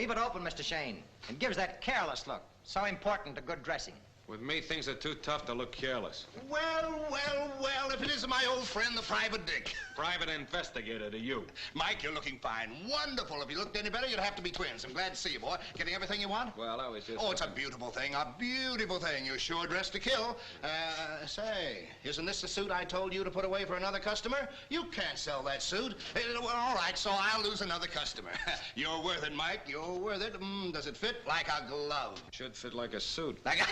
Leave it open, Mr. Shayne. It gives that careless look. So important to good dressing. With me, things are too tough to look careless. Well, if it isn't my old friend, the Private Dick. Private investigator to you. Mike, you're looking fine. Wonderful. If you looked any better, you'd have to be twins. I'm glad to see you, boy. Getting everything you want? Well, I was just... Oh, it's a beautiful thing. A beautiful thing. You're sure dressed to kill. Say, isn't this the suit I told you to put away for another customer? You can't sell that suit. Well, all right, so I'll lose another customer. You're worth it, Mike. You're worth it. Does it fit? Like a glove. Should fit like a suit. Like a...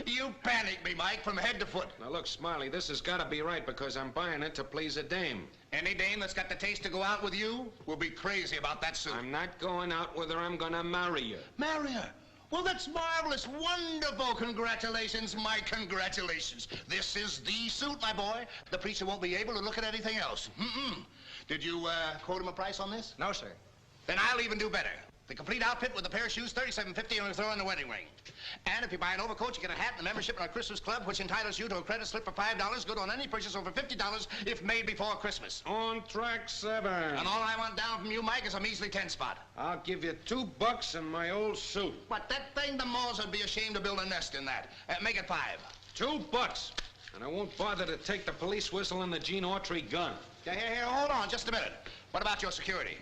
You panicked me, Mike, from head to foot. Now, look, Smiley, this has got to be right because I'm buying it to please a dame. Any dame that's got the taste to go out with you will be crazy about that suit. I'm not going out with her. I'm going to marry you. Marry her? Well, that's marvelous. Wonderful. Congratulations, Mike. Congratulations. This is the suit, my boy. The preacher won't be able to look at anything else. Did you quote him a price on this? No, sir. Then I'll even do better. The complete outfit with a pair of shoes, $37.50, and we throw in the wedding ring. And if you buy an overcoat, you get a hat and a membership in our Christmas club, which entitles you to a credit slip for $5, good on any purchase over $50 if made before Christmas. On track 7. And all I want down from you, Mike, is a measly 10 spot. I'll give you $2 and my old suit. What, that thing? The Moors would be ashamed to build a nest in that. Make it $5. $2. And I won't bother to take the police whistle and the Gene Autry gun. Here, hold on just a minute. What about your security?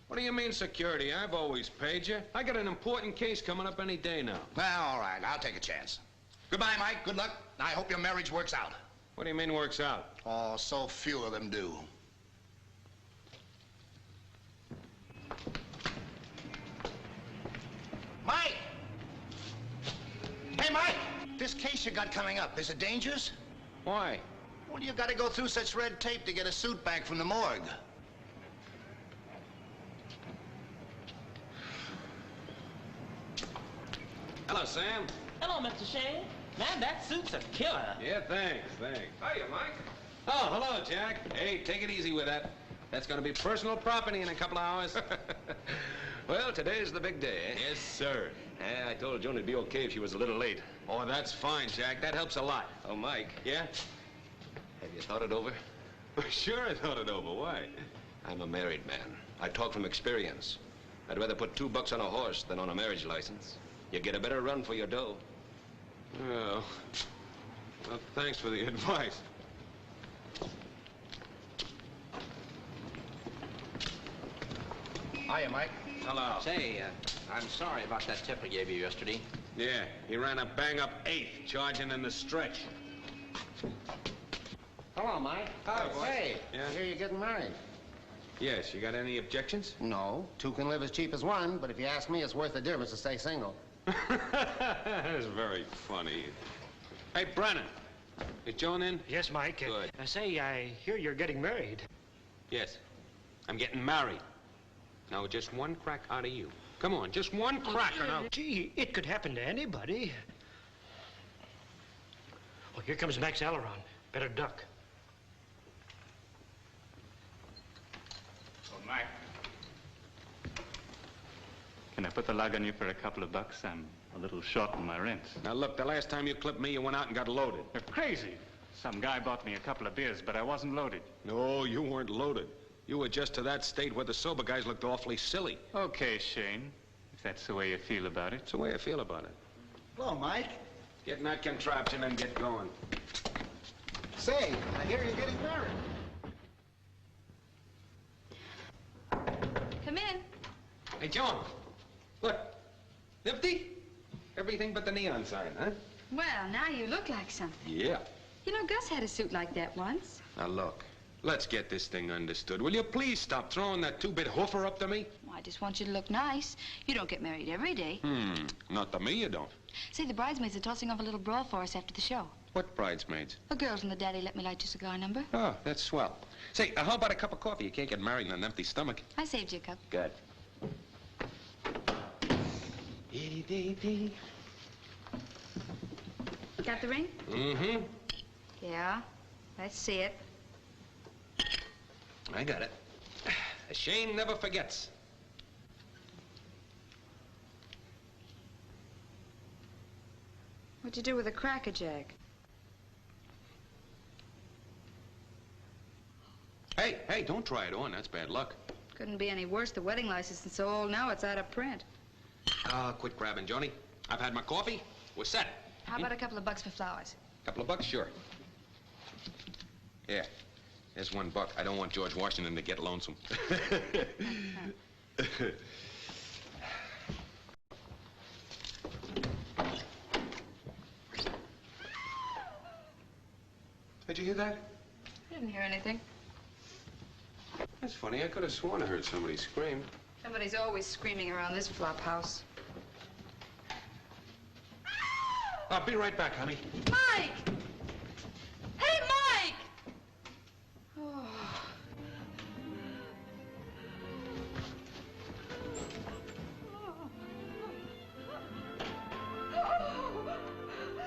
What do you mean, security? I've always paid you. I got an important case coming up any day now. Well, all right. I'll take a chance. Goodbye, Mike. Good luck. I hope your marriage works out. What do you mean works out? Oh, so few of them do. Mike! Hey, Mike! This case you got coming up, is it dangerous? Why? Well, you got to go through such red tape to get a suit back from the morgue. Hello, Sam. Hello, Mr. Shayne. Man, that suit's a killer. Yeah, thanks. Hiya, Mike. Oh, hello, Jack. Hey, take it easy with that. That's going to be personal property in a couple of hours. Well, today's the big day, eh? Yes, sir. I told Joan it'd be okay if she was a little late. Oh, that's fine, Jack. That helps a lot. Oh, Mike. Yeah? Have you thought it over? Sure, I thought it over. Why? I'm a married man. I talk from experience. I'd rather put $2 on a horse than on a marriage license. You get a better run for your dough. Well, thanks for the advice. Hiya, Mike. Hello. Say, I'm sorry about that tip I gave you yesterday. Yeah, he ran a bang-up 8th, charging in the stretch. Hello, Mike. Oh, Hey, Yeah? I hear you're getting married. Yes, you got any objections? No. Two can live as cheap as one, but if you ask me, it's worth the difference to stay single. That's very funny. Hey, Brennan. Is Joan in? Yes, Mike. Good. Say, I hear you're getting married. Yes. I'm getting married. Now, just one crack out of you. Come on, just one crack and I'll... Gee, it could happen to anybody. Oh, here comes Max Alleron. Better duck. Oh, Mike. Can I put the lug on you for a couple of bucks? I'm a little short on my rent. Now, look, the last time you clipped me, you went out and got loaded. You're crazy. Some guy bought me a couple of beers, but I wasn't loaded. No, you weren't loaded. You were just to that state where the sober guys looked awfully silly. Okay, Shane. If that's the way you feel about it. That's the way I feel about it. Hello, Mike. Get in that contraption and get going. Say, I hear you're getting married. Come in. Hey, Joan. Look. Nifty? Everything but the neon sign, huh? Well, now you look like something. Yeah. You know, Gus had a suit like that once. Now, look. Let's get this thing understood. Will you please stop throwing that two-bit hoofer up to me? Well, I just want you to look nice. You don't get married every day. Not to me, you don't. Say, the bridesmaids are tossing off a little brawl for us after the show. What bridesmaids? The girls and the daddy let me light your cigar number. Oh, that's swell. Say, how about a cup of coffee? You can't get married on an empty stomach. I saved you a cup. Good. Got the ring? Mm-hmm. Yeah. Let's see it. I got it. Shane never forgets. What'd you do with the Cracker Jack? Hey, don't try it on. That's bad luck. Couldn't be any worse. The wedding license is so old now it's out of print. Quit grabbing, Joni. I've had my coffee. We're set. How about a couple of bucks for flowers? Couple of bucks? Sure. Yeah. There's $1. I don't want George Washington to get lonesome. Did you hear that? I didn't hear anything. That's funny. I could have sworn I heard somebody scream. Somebody's always screaming around this flop house. I'll be right back, honey. Mike! Hey, Mike! Oh.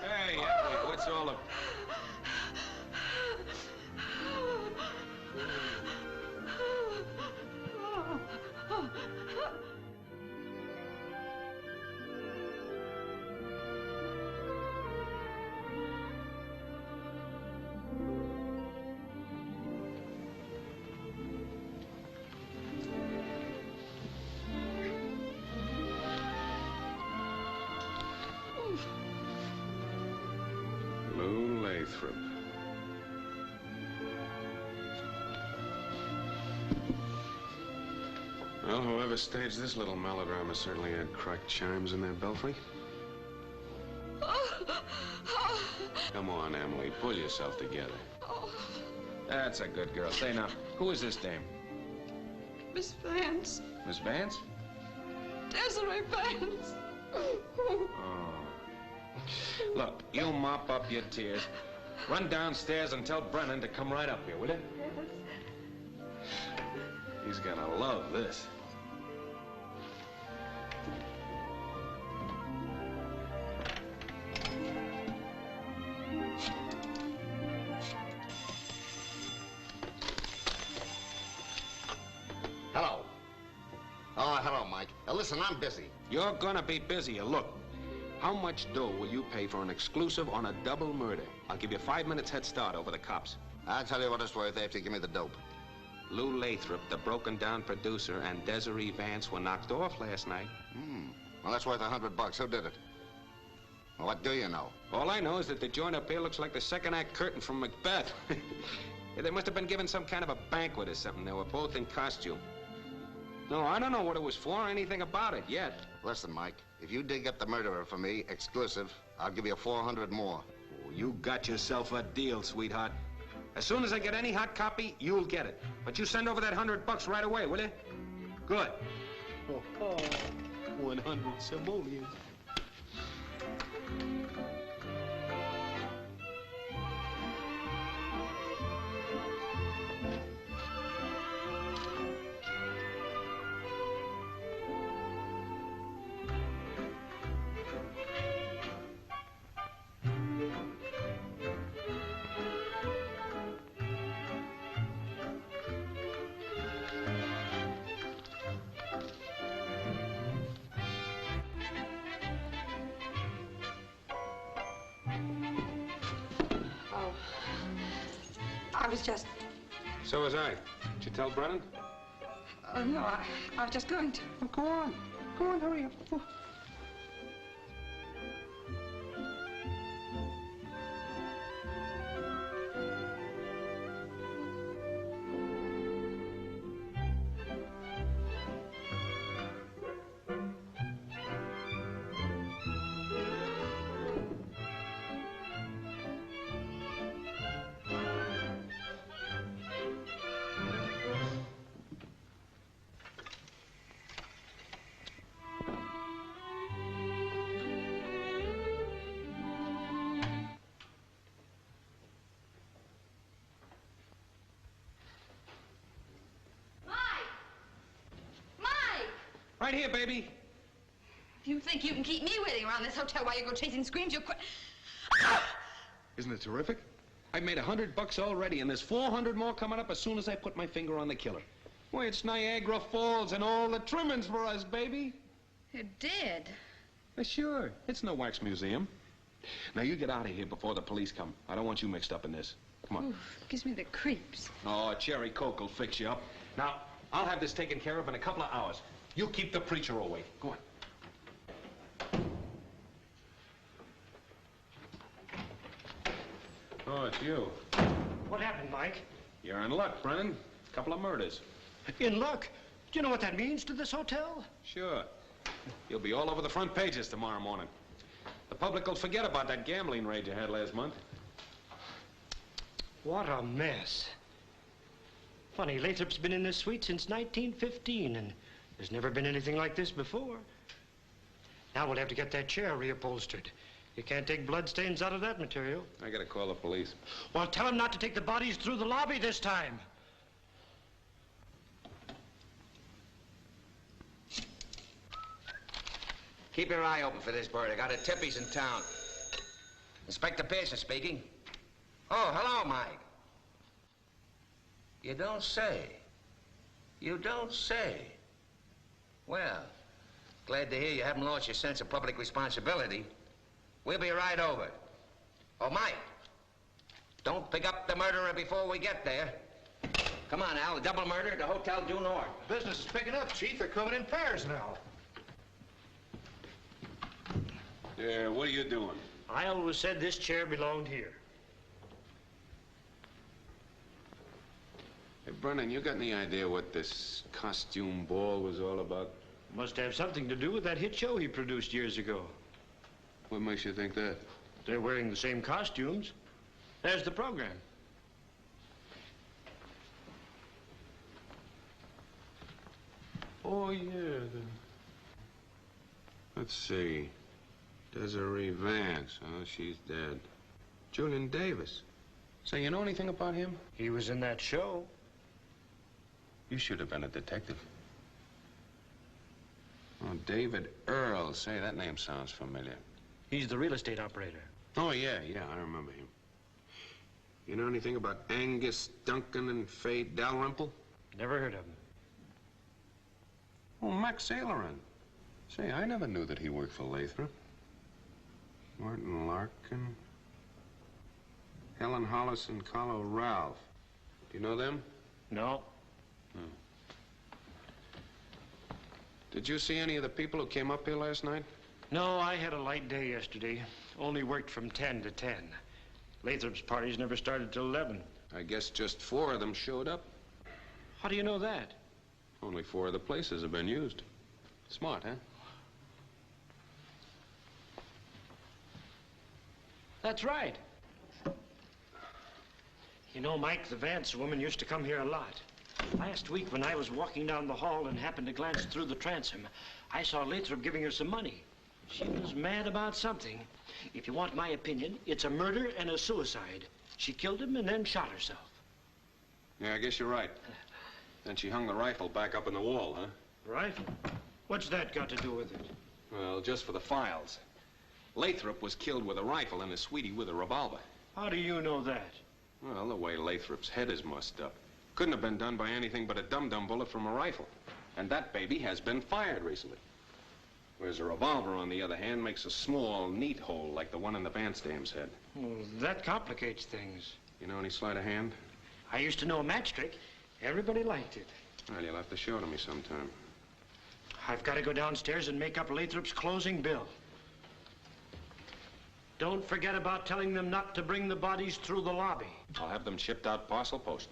Hey, Emily, what's all the... Lou Lathrop. Well, whoever staged this little melodrama certainly had cracked chimes in their belfry. Come on, Emily, pull yourself together. That's a good girl. Say now, who is this dame? Miss Vance. Miss Vance? Desiree Vance. Oh. Look, you mop up your tears. Run downstairs and tell Brennan to come right up here, will you? He's gonna love this. Hello. Oh, hello, Mike. Listen, I'm busy. You're gonna be busier. Look, how much dough will you pay for an exclusive on a double murder? I'll give you 5 minutes head start over the cops. I'll tell you what it's worth after you give me the dope. Lou Lathrop, the broken-down producer, and Desiree Vance were knocked off last night. Well, that's worth $100. Who did it? Well, what do you know? All I know is that the joint up here looks like the second act curtain from Macbeth. They must have been given some kind of a banquet or something. They were both in costume. No, I don't know what it was for or anything about it yet. Listen, Mike, if you dig up the murderer for me, exclusive, I'll give you 400 more. Oh, you got yourself a deal, sweetheart. As soon as I get any hot copy, you'll get it. But you send over that $100 right away, will you? Good. 100 simoleons. I was just... So was I. Did you tell Brennan? no, I was just going to. Oh, go on. Go on, hurry up. Oh. Right here, baby. If you think you can keep me waiting around this hotel while you go chasing screams, you're quit. Isn't it terrific? I've made $100 already, and there's 400 more coming up as soon as I put my finger on the killer. Why, it's Niagara Falls and all the trimmings for us, baby. You did? Sure. It's no wax museum. Now, you get out of here before the police come. I don't want you mixed up in this. Come on. Oof, gives me the creeps. Oh, Cherry Coke will fix you up. Now, I'll have this taken care of in a couple of hours. You keep the preacher away. Go on. Oh, it's you. What happened, Mike? You're in luck, Brennan. Couple of murders. In luck? Do you know what that means to this hotel? Sure. You'll be all over the front pages tomorrow morning. The public will forget about that gambling raid you had last month. What a mess. Funny, Lathrop's been in this suite since 1915, and there's never been anything like this before. Now we'll have to get that chair reupholstered. You can't take bloodstains out of that material. I gotta call the police. Well, tell them not to take the bodies through the lobby this time. Keep your eye open for this bird. I got a tip he's in town. Inspector Pearson speaking. Oh, hello, Mike. You don't say. You don't say. Well, glad to hear you haven't lost your sense of public responsibility. We'll be right over. Oh, Mike, don't pick up the murderer before we get there. Come on, Al, a double murder at the Hotel Due North. Business is picking up, Chief. They're coming in pairs now. Yeah, what are you doing? I always said this chair belonged here. Hey, Brennan, you got any idea what this costume ball was all about? Must have something to do with that hit show he produced years ago. What makes you think that? They're wearing the same costumes. There's the program. Oh, yeah. Let's see. Desiree Vance. Oh, she's dead. Julian Davis. Say, you know anything about him? He was in that show. You should have been a detective. Oh, David Earl. Say, that name sounds familiar. He's the real estate operator. Oh, yeah, I remember him. You know anything about Angus Duncan and Faye Dalrymple? Never heard of him. Oh, Max Aileron. Say, I never knew that he worked for Lathrop. Martin Larkin. Helen Hollis and Carlo Ralph. Do you know them? No. Hmm. Did you see any of the people who came up here last night? No, I had a light day yesterday. Only worked from 10 to 10. Lathrop's parties never started till 11. I guess just 4 of them showed up. How do you know that? Only 4 of the places have been used. Smart, huh? That's right. You know, Mike, the Vance woman used to come here a lot. Last week when I was walking down the hall and happened to glance through the transom, I saw Lathrop giving her some money. She was mad about something. If you want my opinion, it's a murder and a suicide. She killed him and then shot herself. Yeah, I guess you're right. Then she hung the rifle back up in the wall, huh? Rifle? What's that got to do with it? Well, just for the files. Lathrop was killed with a rifle and his sweetie with a revolver. How do you know that? Well, the way Lathrop's head is mussed up. Couldn't have been done by anything but a dum-dum bullet from a rifle. And that baby has been fired recently. Whereas a revolver, on the other hand, makes a small, neat hole like the one in the Vance dame's head. Well, that complicates things. You know any sleight of hand? I used to know a match trick. Everybody liked it. Well, you'll have to show it to me sometime. I've got to go downstairs and make up Lathrop's closing bill. Don't forget about telling them not to bring the bodies through the lobby. I'll have them shipped out parcel post.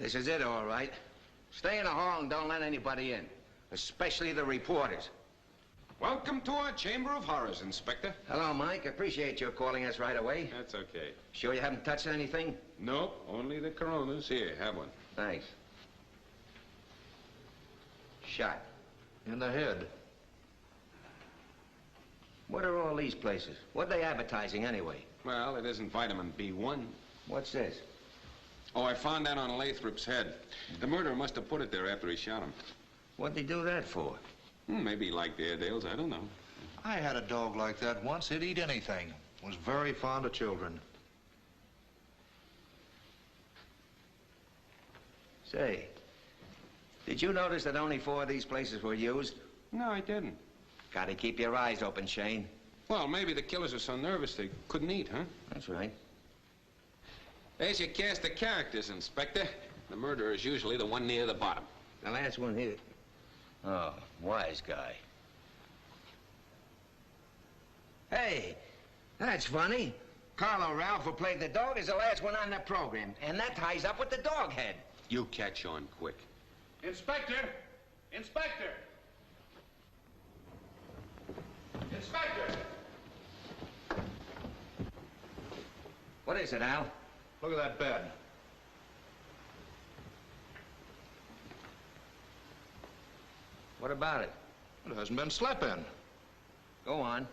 This is it, all right. Stay in the hall and don't let anybody in, especially the reporters. Welcome to our Chamber of Horrors, Inspector. Hello, Mike. Appreciate your calling us right away. That's okay. Sure you haven't touched anything? Nope, only the Coronas. Here, have one. Thanks. Shot. In the head. What are all these places? What are they advertising anyway? Well, it isn't vitamin B1. What's this? Oh, I found that on Lathrop's head. The murderer must have put it there after he shot him. What'd he do that for? Maybe he liked Airedales, I don't know. I had a dog like that once. He'd eat anything. Was very fond of children. Say, did you notice that only 4 of these places were used? No, I didn't. Gotta keep your eyes open, Shayne. Well, maybe the killers are so nervous they couldn't eat, huh? That's right. There's your cast of characters, Inspector. The murderer is usually the one near the bottom. The last one here. Oh, wise guy. Hey, that's funny. Carlo Ralph, who played the dog, is the last one on the program. And that ties up with the dog head. You catch on quick. Inspector! Inspector! Inspector! What is it, Al? Look at that bed. What about it? It hasn't been slept in. Go on.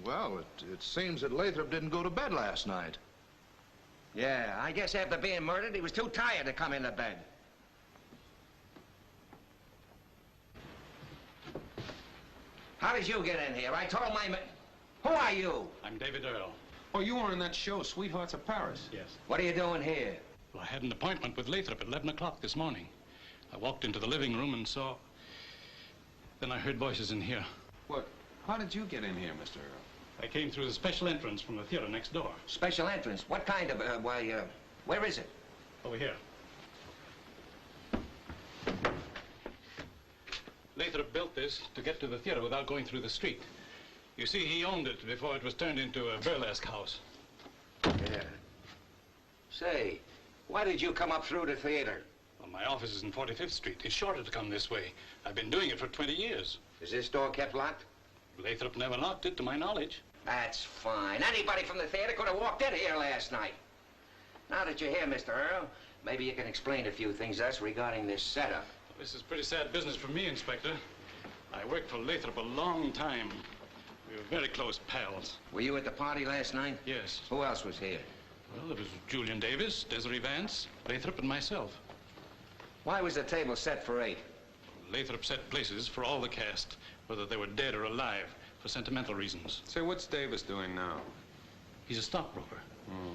Well, it seems that Lathrop didn't go to bed last night. Yeah, I guess after being murdered, he was too tired to come into bed. How did you get in here? I told my men... Who are you? I'm David Earl. Oh, you were in that show, Sweethearts of Paris. Yes. What are you doing here? Well, I had an appointment with Lathrop at 11 o'clock this morning. I walked into the living room and saw... Then I heard voices in here. What? How did you get in here, Mr. Earl? I came through the special entrance from the theater next door. Special entrance? What kind of, where is it? Over here. Lathrop built this to get to the theater without going through the street. You see, he owned it before it was turned into a burlesque house. Yeah. Say, why did you come up through the theater? Well, my office is in 45th Street. It's shorter to come this way. I've been doing it for 20 years. Is this door kept locked? Lathrop never locked it, to my knowledge. That's fine. Anybody from the theater could have walked in here last night. Now that you're here, Mr. Earl, maybe you can explain a few things to us regarding this setup. This is pretty sad business for me, Inspector. I worked for Lathrop a long time. We were very close pals. Were you at the party last night? Yes. Who else was here? Well, there was Julian Davis, Desiree Vance, Lathrop, and myself. Why was the table set for 8? Lathrop set places for all the cast, whether they were dead or alive, for sentimental reasons. Say, what's Davis doing now? He's a stockbroker. Oh.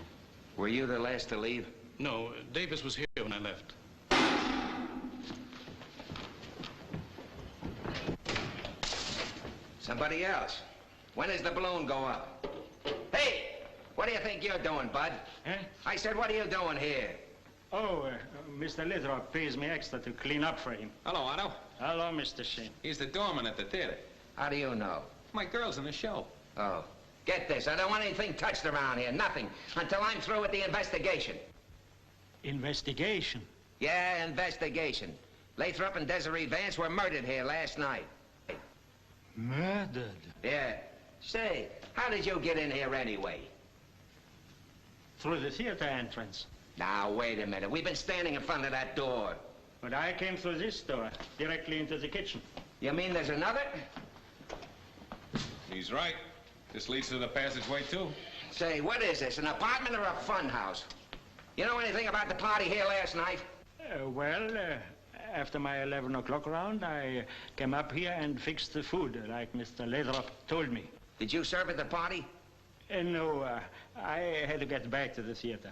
Were you the last to leave? No, Davis was here when I left. Somebody else. When does the balloon go up? Hey! What do you think you're doing, Bud? Eh? I said, what are you doing here? Oh, Mr. Lathrop pays me extra to clean up for him. Hello, Otto. Hello, Mr. Shayne. He's the doorman at the theater. How do you know? My girl's in the show. Oh. Get this, I don't want anything touched around here, nothing, until I'm through with the investigation. Investigation? Yeah, investigation. Lathrop and Desiree Vance were murdered here last night. Murdered? Yeah. Say, how did you get in here anyway? Through the theater entrance. Now, wait a minute. We've been standing in front of that door. But I came through this door, directly into the kitchen. You mean there's another? He's right. This leads to the passageway, too. Say, what is this, an apartment or a fun house? You know anything about the party here last night? After my 11 o'clock round, I came up here and fixed the food, like Mr. Lathrop told me. Did you serve at the party? No, I had to get back to the theater.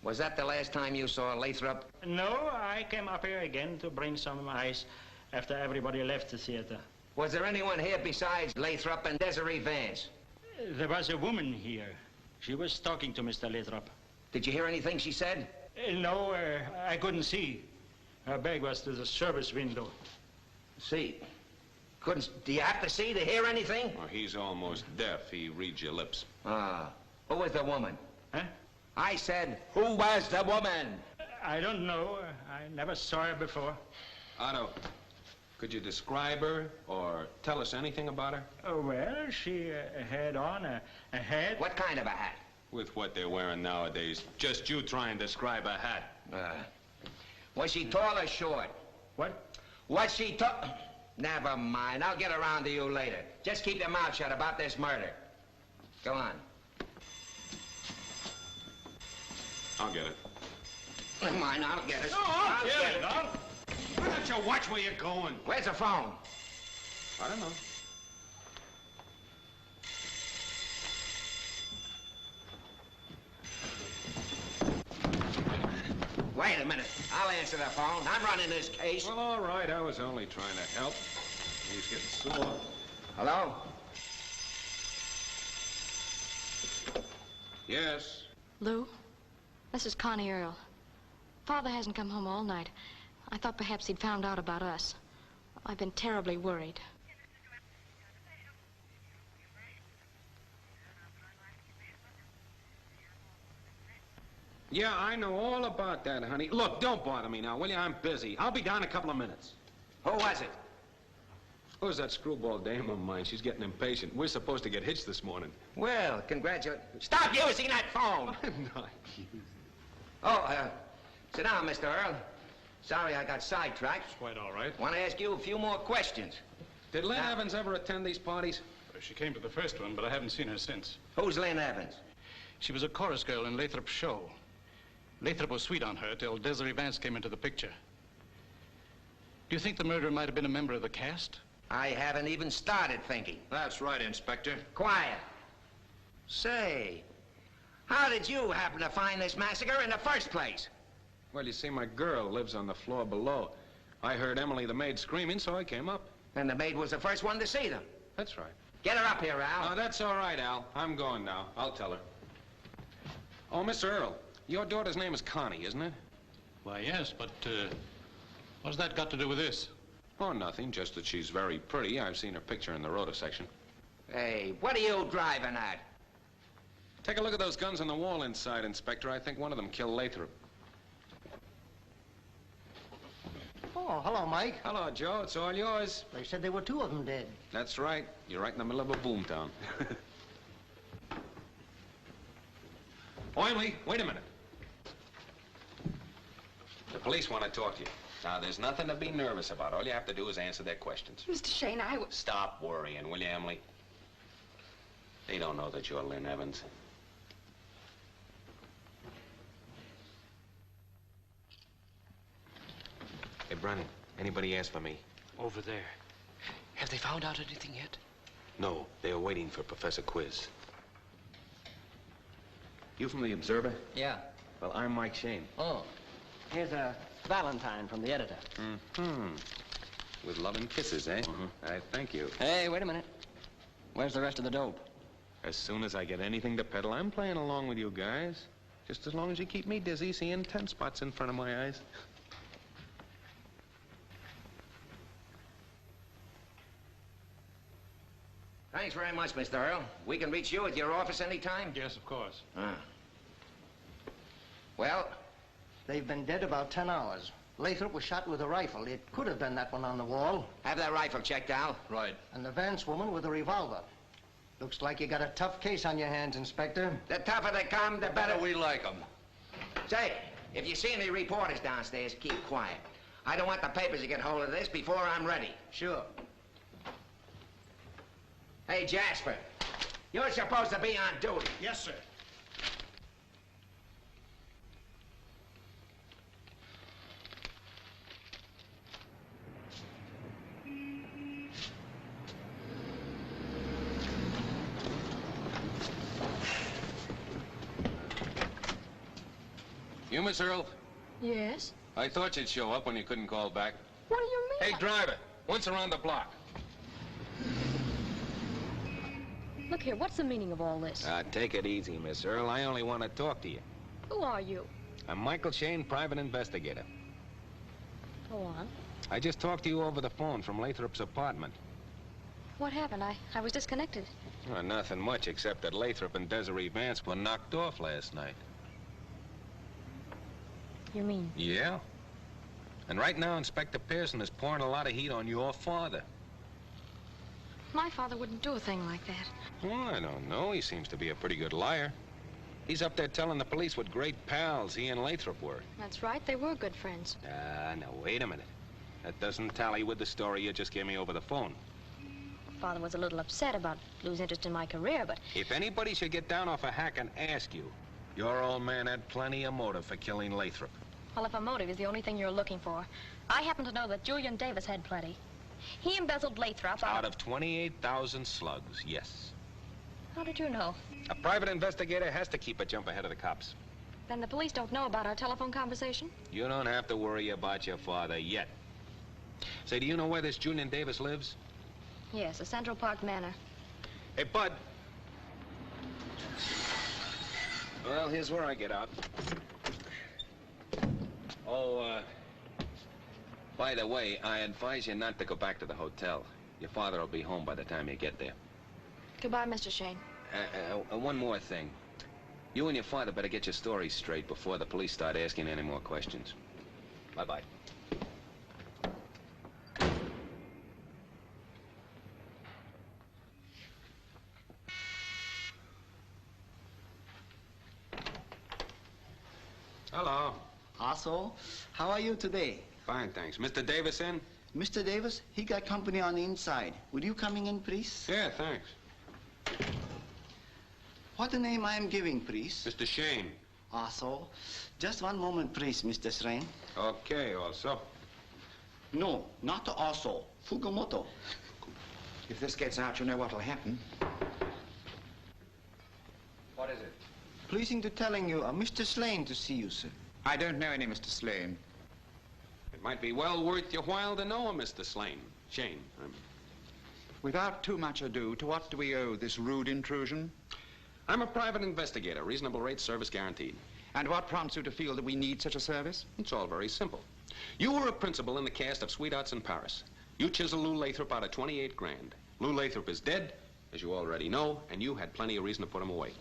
Was that the last time you saw Lathrop? No, I came up here again to bring some ice after everybody left the theater. Was there anyone here besides Lathrop and Desiree Vance? There was a woman here. She was talking to Mr. Lathrop. Did you hear anything she said? No, I couldn't see. Her back was to the service window. See? Do you have to see to hear anything? Well, he's almost deaf. He reads your lips. Ah. Who was the woman? Huh? I said, who was the woman? I don't know. I never saw her before. Otto, could you describe her or tell us anything about her? Oh, well, she had on a hat. What kind of a hat? With what they're wearing nowadays, just you try and describe a hat. Was she tall or short? What? Was she tall? Never mind. I'll get around to you later. Just keep your mouth shut about this murder. Go on. I'll get it. Never mind, I'll get it. No, I'll get it. Why don't you watch where you're going? Where's the phone? I don't know. Wait a minute. I'll answer the phone. I'm running this case. Well, all right. I was only trying to help. He's getting sore. Hello? Yes. Lou, this is Connie Earl. Father hasn't come home all night. I thought perhaps he'd found out about us. I've been terribly worried. Yeah, I know all about that, honey. Look, don't bother me now, will you? I'm busy. I'll be down in a couple of minutes. Who was it? Who's that screwball dame of mine? She's getting impatient. We're supposed to get hitched this morning. Well, congratulations. Stop using that phone! I'm not using it. Oh, sit down, Mr. Earl. Sorry I got sidetracked. It's quite all right. Want to ask you a few more questions. Did Lynn Evans ever attend these parties? She came to the first one, but I haven't seen her since. Who's Lynn Evans? She was a chorus girl in Lathrop's show. Lathrop was sweet on her till Desiree Vance came into the picture. Do you think the murderer might have been a member of the cast? I haven't even started thinking. That's right, Inspector. Quiet. Say, how did you happen to find this massacre in the first place? Well, you see, my girl lives on the floor below. I heard Emily the maid screaming, so I came up. And the maid was the first one to see them. That's right. Get her up here, Al. Oh, that's all right, Al. I'm going now. I'll tell her. Oh, Miss Earl, your daughter's name is Connie, isn't it? Why, yes, but what's that got to do with this? Oh, nothing. Just that she's very pretty. I've seen her picture in the rota section. Hey, what are you driving at? Take a look at those guns on the wall inside, Inspector. I think one of them killed Lathrop. Oh, hello, Mike. Hello, Joe. It's all yours. They said there were two of them dead. That's right. You're right in the middle of a boomtown. Oh, Emily, wait a minute. The police want to talk to you. Now, there's nothing to be nervous about. All you have to do is answer their questions. Mr. Shayne, Stop worrying, will you, Emily? They don't know that you're Lynn Evans. Hey, Brennan, anybody ask for me? Over there. Have they found out anything yet? No, they are waiting for Professor Quiz. You from the Observer? Yeah. Well, I'm Mike Shayne. Oh. Here's a Valentine from the editor. Mm-hmm. With love and kisses, eh? Mm-hmm. I thank you. Hey, wait a minute. Where's the rest of the dope? As soon as I get anything to peddle, I'm playing along with you guys. Just as long as you keep me dizzy seeing 10 spots in front of my eyes. Thanks very much, Mr. Earl. We can reach you at your office anytime? Yes, of course. Well? They've been dead about 10 hours. Lathrop was shot with a rifle. It could have been that one on the wall. Have that rifle checked out. Right. And the Vance woman with a revolver. Looks like you got a tough case on your hands, Inspector. The tougher they come, the better we like them. Say, if you see any reporters downstairs, keep quiet. I don't want the papers to get hold of this before I'm ready. Sure. Hey, Jasper, you're supposed to be on duty. Yes, sir. You, Miss Earl? Yes? I thought you'd show up when you couldn't call back. What do you mean? Hey, driver, once around the block. Look here, what's the meaning of all this? Take it easy, Miss Earl. I only want to talk to you. Who are you? I'm Michael Shayne, private investigator. Go on. I just talked to you over the phone from Lathrop's apartment. What happened? I was disconnected. Oh, nothing much, except that Lathrop and Desiree Vance were knocked off last night. You mean? Yeah. And right now, Inspector Pearson is pouring a lot of heat on your father. My father wouldn't do a thing like that. Well, I don't know. He seems to be a pretty good liar. He's up there telling the police what great pals he and Lathrop were. That's right, they were good friends. Now, wait a minute. That doesn't tally with the story you just gave me over the phone. Father was a little upset about losing interest in my career, but... If anybody should get down off a hack and ask you, your old man had plenty of motive for killing Lathrop. Well, if a motive is the only thing you're looking for, I happen to know that Julian Davis had plenty. He embezzled Lathrop out of 28,000 slugs, yes. How did you know? A private investigator has to keep a jump ahead of the cops. Then the police don't know about our telephone conversation? You don't have to worry about your father yet. Say, do you know where this Julian Davis lives? Yes, a Central Park Manor. Hey, Bud. Well, here's where I get out. Oh, by the way, I advise you not to go back to the hotel. Your father will be home by the time you get there. Goodbye, Mr. Shayne. One more thing. You and your father better get your stories straight before the police start asking any more questions. Bye-bye. Hello. Also, how are you today? Fine, thanks. Mr. Davis in? Mr. Davis, he got company on the inside. Would you coming in, please? Yeah, thanks. What the name I am giving, please? Mr. Shayne. Also, just one moment, please, Mr. Shayne. Okay, also. No, not also. Fukumoto. If this gets out, you know what'll happen. What is it? Pleasing to telling you, Mr. Slane to see you, sir. I don't know any Mr. Slane. It might be well worth your while to know him, Mr. Shayne. Without too much ado, to what do we owe this rude intrusion? I'm a private investigator. Reasonable rate, service guaranteed. And what prompts you to feel that we need such a service? It's all very simple. You were a principal in the cast of Sweethearts in Paris. You chiseled Lou Lathrop out of 28 grand. Lou Lathrop is dead, as you already know, and you had plenty of reason to put him away.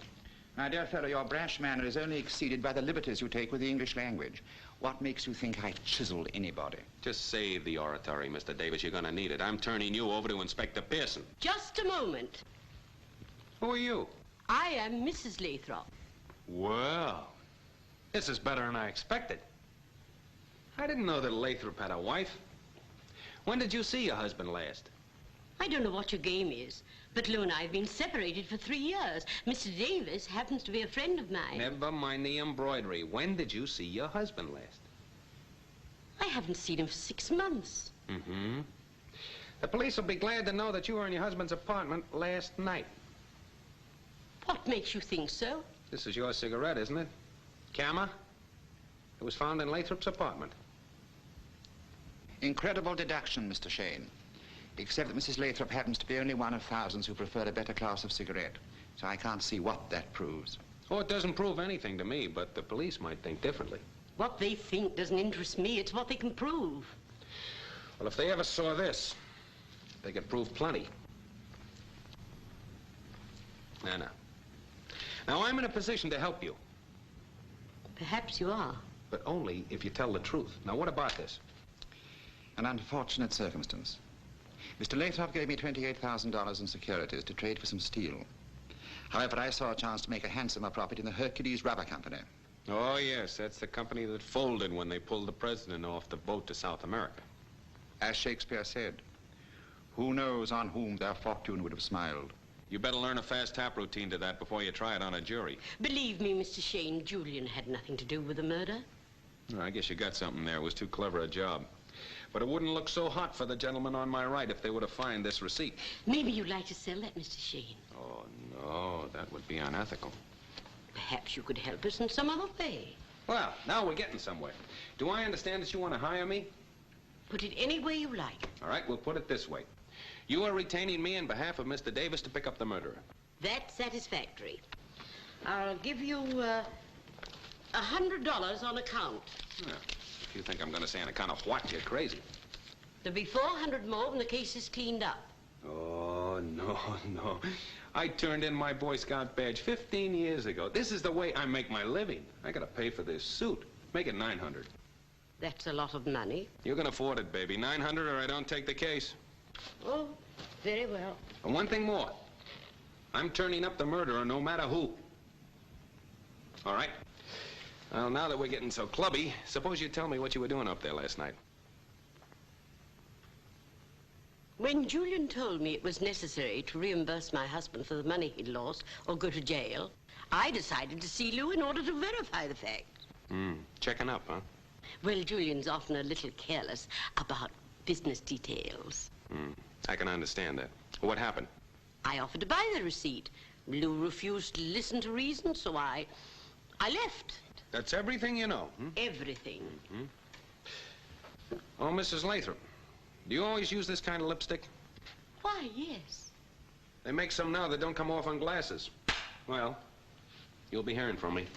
My dear fellow, your brash manner is only exceeded by the liberties you take with the English language. What makes you think I chiseled anybody? Just save the oratory, Mr. Davis. You're going to need it. I'm turning you over to Inspector Pearson. Just a moment. Who are you? I am Mrs. Lathrop. Well, this is better than I expected. I didn't know that Lathrop had a wife. When did you see your husband last? I don't know what your game is, but Lou and I have been separated for 3 years. Mr. Davis happens to be a friend of mine. Never mind the embroidery. When did you see your husband last? I haven't seen him for 6 months. Mm-hmm. The police will be glad to know that you were in your husband's apartment last night. What makes you think so? This is your cigarette, isn't it? Camera? It was found in Lathrop's apartment. Incredible deduction, Mr. Shayne. Except that Mrs. Lathrop happens to be only one of thousands who prefer a better class of cigarette. So I can't see what that proves. Oh, it doesn't prove anything to me, but the police might think differently. What they think doesn't interest me. It's what they can prove. Well, if they ever saw this, they could prove plenty. Now, I'm in a position to help you. Perhaps you are. But only if you tell the truth. Now, what about this? An unfortunate circumstance. Mr. Lathrop gave me $28,000 in securities to trade for some steel. However, I saw a chance to make a handsomer profit in the Hercules Rubber Company. Oh, yes, that's the company that folded when they pulled the president off the boat to South America. As Shakespeare said, who knows on whom their fortune would have smiled. You better learn a fast tap routine to that before you try it on a jury. Believe me, Mr. Shayne, Julian had nothing to do with the murder. I guess you got something there. It was too clever a job. But it wouldn't look so hot for the gentleman on my right if they were to find this receipt. Maybe you'd like to sell that, Mr. Shayne. Oh, no, that would be unethical. Perhaps you could help us in some other way. Well, now we're getting somewhere. Do I understand that you want to hire me? Put it any way you like. All right, we'll put it this way. You are retaining me on behalf of Mr. Davis to pick up the murderer. That's satisfactory. I'll give you $100 on account. Well, if you think I'm going to say on account of what, you're crazy. There'll be 400 more when the case is cleaned up. Oh, no. I turned in my Boy Scout badge 15 years ago. This is the way I make my living. I got to pay for this suit. Make it 900. That's a lot of money. You can afford it, baby. 900 or I don't take the case. Oh, very well. And one thing more. I'm turning up the murderer no matter who. All right? Well, now that we're getting so clubby, suppose you tell me what you were doing up there last night. When Julian told me it was necessary to reimburse my husband for the money he'd lost or go to jail, I decided to see Lou in order to verify the fact. Checking up, huh? Well, Julian's often a little careless about business details. I can understand that. What happened? I offered to buy the receipt. Lou refused to listen to reason, so I left. That's everything you know, Everything. Oh, Mrs. Lathrop, do you always use this kind of lipstick? Why, yes. They make some now that don't come off on glasses. Well, you'll be hearing from me.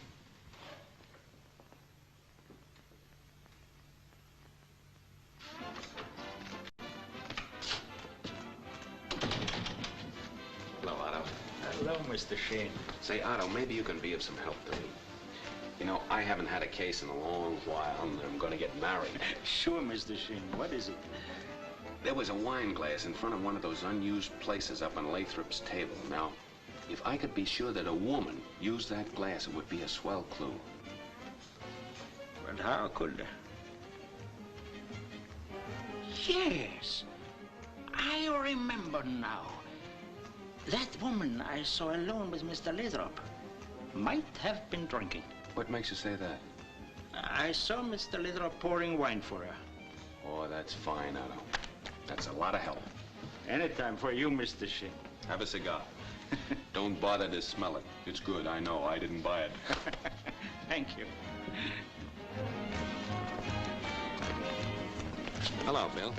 Hello, Otto. Hello, Mr. Shayne. Say, Otto, maybe you can be of some help to me. You know, I haven't had a case in a long while, and I'm going to get married. Sure, Mr. Shayne. What is it? There was a wine glass in front of one of those unused places up on Lathrop's table. Now, if I could be sure that a woman used that glass, it would be a swell clue. But how could... Yes. I remember now. That woman I saw alone with Mr. Lathrop might have been drinking. What makes you say that? I saw Mr. Lathrop pouring wine for her. Oh, that's fine, Otto. That's a lot of help. Anytime for you, Mr. Shayne. Have a cigar. Don't bother to smell it. It's good, I know. I didn't buy it. Thank you. Hello, Bill.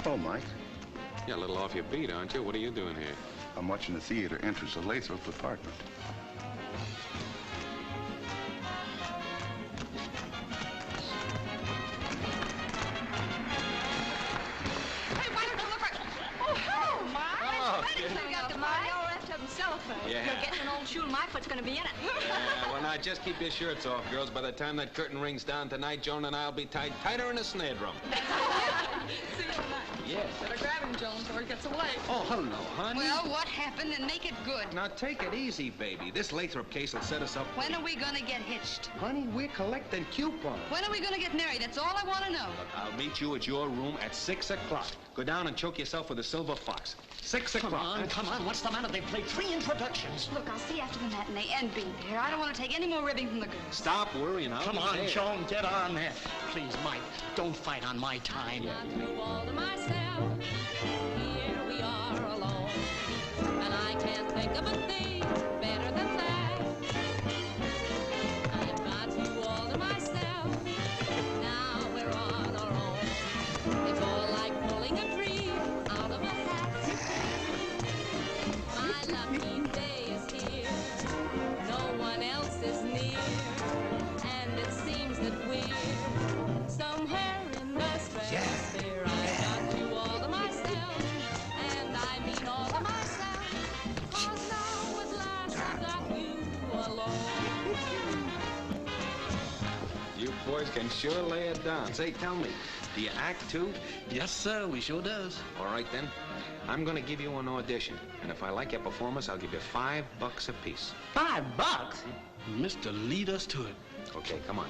Oh, Mike. You're a little off your beat, aren't you? What are you doing here? I'm watching the theater entrance of Lathrop's apartment. Yeah. You're getting an old shoe, Mike. What's going to be in it? Yeah, well, now, just keep your shirts off, girls. By the time that curtain rings down tonight, Joan and I'll be tied tighter in a snare drum. See you tonight. Yes. Better grab him, Jones, or he gets away. Oh, hello, honey. Well, what happened, and make it good. Now, take it easy, baby. This Lathrop case will set us up. When are we going to get hitched? Honey, we're collecting coupons. When are we going to get married? That's all I want to know. Look, I'll meet you at your room at 6 o'clock. Go down and choke yourself with a silver fox. 6 o'clock. Come on. What's the matter? They played 3 introductions. Look, I'll see you after the matinee and be there. I don't want to take any more ribbing from the girls. Stop worrying. I'll Come be on, there. Joan, get on there. Please, Mike, don't fight on my time. All to myself, here we are alone, and I can't think of a thing better than that. I've got you all to myself, now we're on our own. It's all like pulling a dream out of a hat. My lucky day is here, no one else is near, and it seems that we're somewhere in the stratosphere. I got you all to myself, and I mean all to myself, 'cause now at last I got you alone. You boys can sure lay it down. Say, tell me, do you act too? Yes, sir, we sure does. All right, then. I'm going to give you an audition. And if I like your performance, I'll give you $5 apiece. $5? Mister, lead us to it. Okay, come on.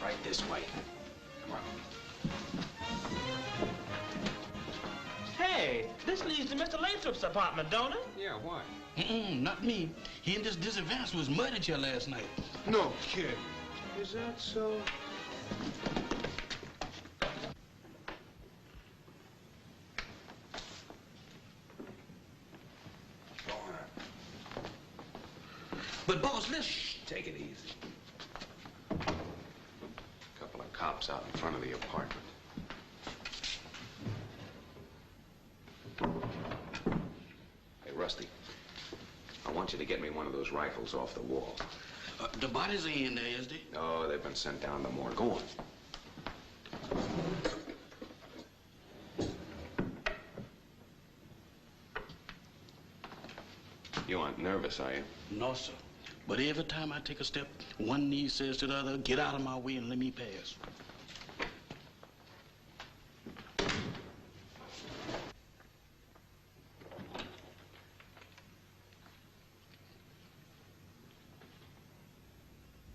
Right this way. Come on. Hey, this leads to Mr. Lathrop's apartment, don't it? Yeah, why? Not me. He and this Vance was murdered here last night. No kid. Is that so? But, boss, listen. Take it easy. Couple of cops out in front of the apartment. Hey, Rusty. I want you to get me one of those rifles off the wall. The bodies ain't in there, is they? No, they've been sent down to morgue. Go on. nervous, are you? No, sir. But every time I take a step, one knee says to the other, get out of my way and let me pass.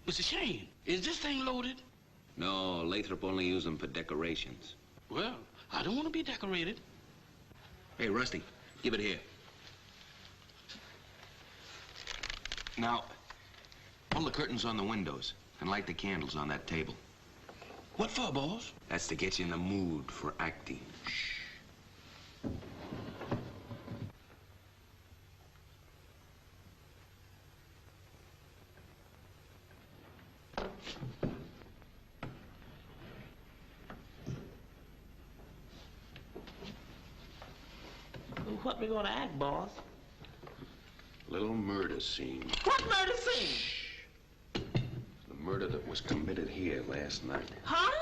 Mr. Shayne, is this thing loaded? No, Lathrop only used them for decorations. Well, I don't want to be decorated. Hey, Rusty, give it here. Now, pull the curtains on the windows and light the candles on that table. What for, boss? That's to get you in the mood for acting. Shh. What we gonna act, boss? Little murder scene. What murder scene? The murder that was committed here last night. Huh?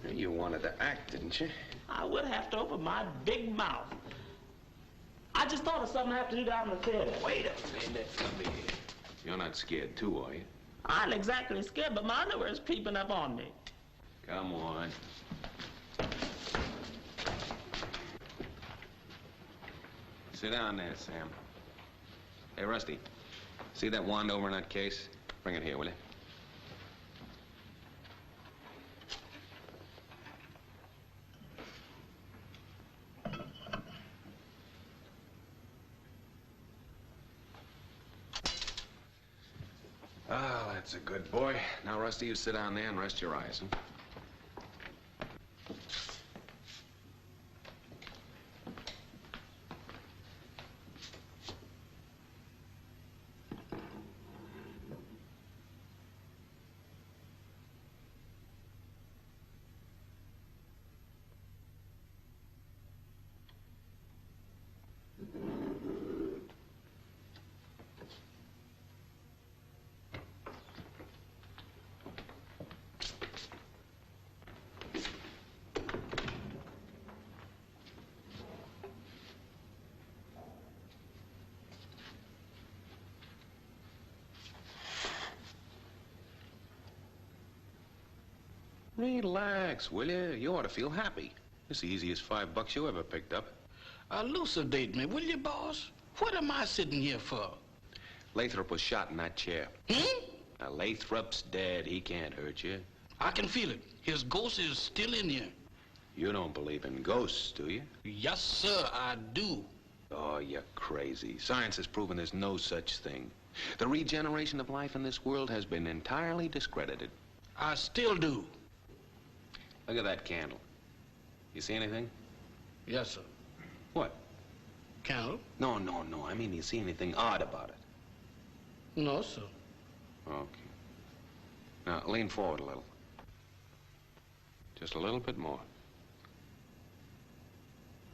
You wanted to act, didn't you? I would have to open my big mouth. I just thought of something I have to do down in the theater. Wait a minute, come here. You're not scared too, are you? I ain't exactly scared, but my underwear is creeping up on me. Come on. Sit down there, Sam. Hey, Rusty, see that wand over in that case? Bring it here, will you? Ah, that's a good boy. Now, Rusty, you sit down there and rest your eyes, huh? Relax, will you? You ought to feel happy. It's the easiest $5 you ever picked up. Elucidate me, will you, boss? What am I sitting here for? Lathrop was shot in that chair. Now, Lathrop's dead. He can't hurt you. I can feel it. His ghost is still in here. You don't believe in ghosts, do you? Yes, sir, I do. Oh, you're crazy. Science has proven there's no such thing. The regeneration of life in this world has been entirely discredited. I still do. Look at that candle. You see anything? Yes, sir. What? Candle? No. I mean, you see anything odd about it? No, sir. Okay. Now, lean forward a little. Just a little bit more.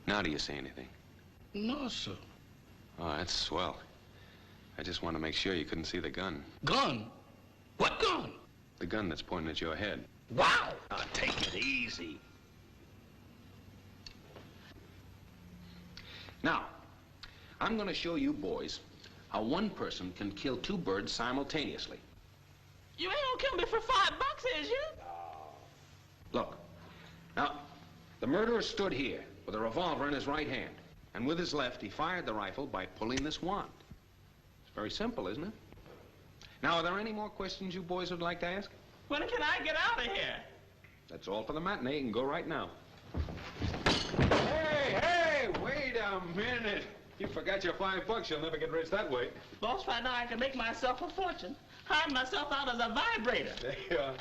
Now, do you see anything? No, sir. Oh, that's swell. I just want to make sure you couldn't see the gun. Gun? What gun? The gun that's pointing at your head. Wow! Now, take it easy. Now, I'm going to show you boys how one person can kill two birds simultaneously. You ain't gonna kill me for $5, is you? Look, now, the murderer stood here with a revolver in his right hand, and with his left, he fired the rifle by pulling this wand. It's very simple, isn't it? Now, are there any more questions you boys would like to ask? When can I get out of here? That's all for the matinee. You can go right now. Hey, wait a minute. You forgot your $5. You'll never get rich that way. Boss, right now I can make myself a fortune. Hire myself out as a vibrator. There you are.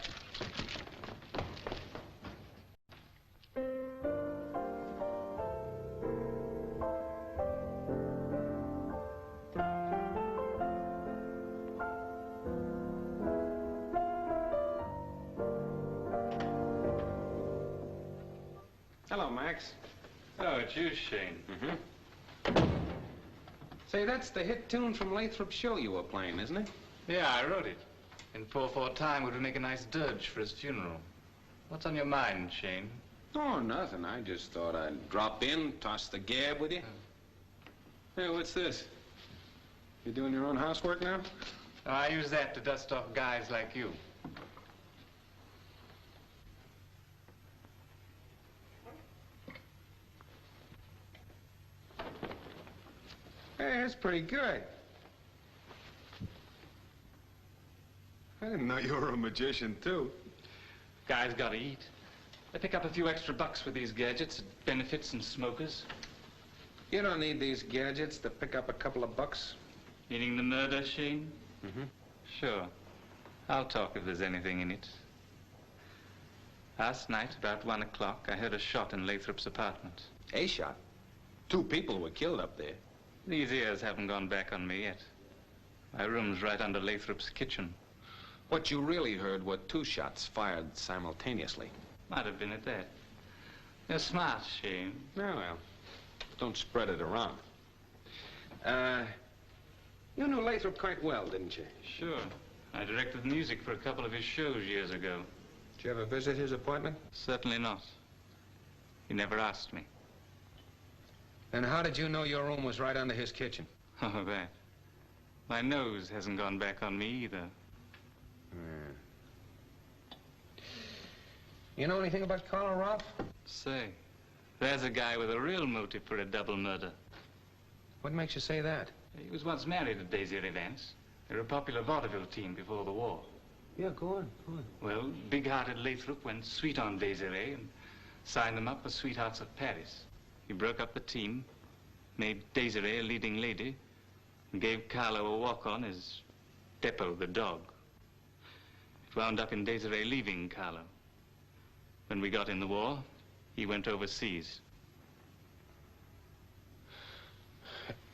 Hello, Max. Oh, it's you, Shayne. Mm-hmm. Say, that's the hit tune from Lathrop's show you were playing, isn't it? Yeah, I wrote it. In poor time would make a nice dirge for his funeral. What's on your mind, Shayne? Oh, nothing. I just thought I'd drop in, toss the gab with you. Hey, what's this? You doing your own housework now? Oh, I use that to dust off guys like you. Hey, that's pretty good. I didn't know you were a magician, too. Guys gotta eat. I pick up a few extra bucks for these gadgets, benefits and smokers. You don't need these gadgets to pick up a couple of bucks. Meaning the murder, Shane? Mm-hmm. Sure. I'll talk if there's anything in it. Last night, about 1 o'clock, I heard a shot in Lathrop's apartment. A shot? 2 people were killed up there. These ears haven't gone back on me yet. My room's right under Lathrop's kitchen. What you really heard were 2 shots fired simultaneously. Might have been at that. You're smart, Shane. Oh, well. Don't spread it around. You knew Lathrop quite well, didn't you? Sure. I directed music for a couple of his shows years ago. Did you ever visit his apartment? Certainly not. He never asked me. Then how did you know your room was right under his kitchen? Oh, that. My nose hasn't gone back on me either. You know anything about Carl Ralph? Say, there's a guy with a real motive for a double murder. What makes you say that? He was once married to Daisy Vance. They were a popular vaudeville team before the war. Yeah, go on. Well, big-hearted Lathrop went sweet on Desiree and signed them up as Sweethearts of Paris. He broke up the team, made Desiree a leading lady, and gave Carlo a walk-on as Depot the dog. It wound up in Desiree leaving Carlo. When we got in the war, he went overseas.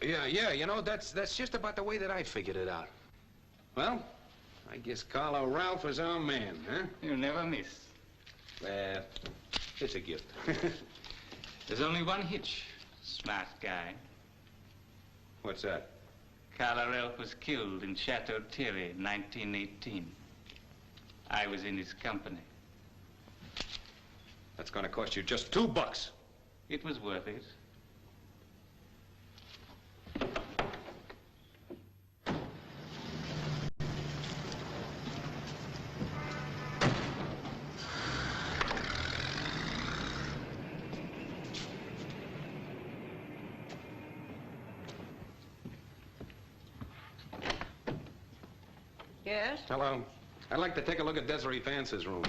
Yeah, you know, that's just about the way that I figured it out. Well, I guess Carlo Ralph is our man, huh? You never miss. It's a gift. There's only one hitch, smart guy. What's that? Carlo Ralph was killed in Chateau Thierry in 1918. I was in his company. That's gonna cost you just $2. It was worth it. Yes? Hello. I'd like to take a look at Desiree Vance's room.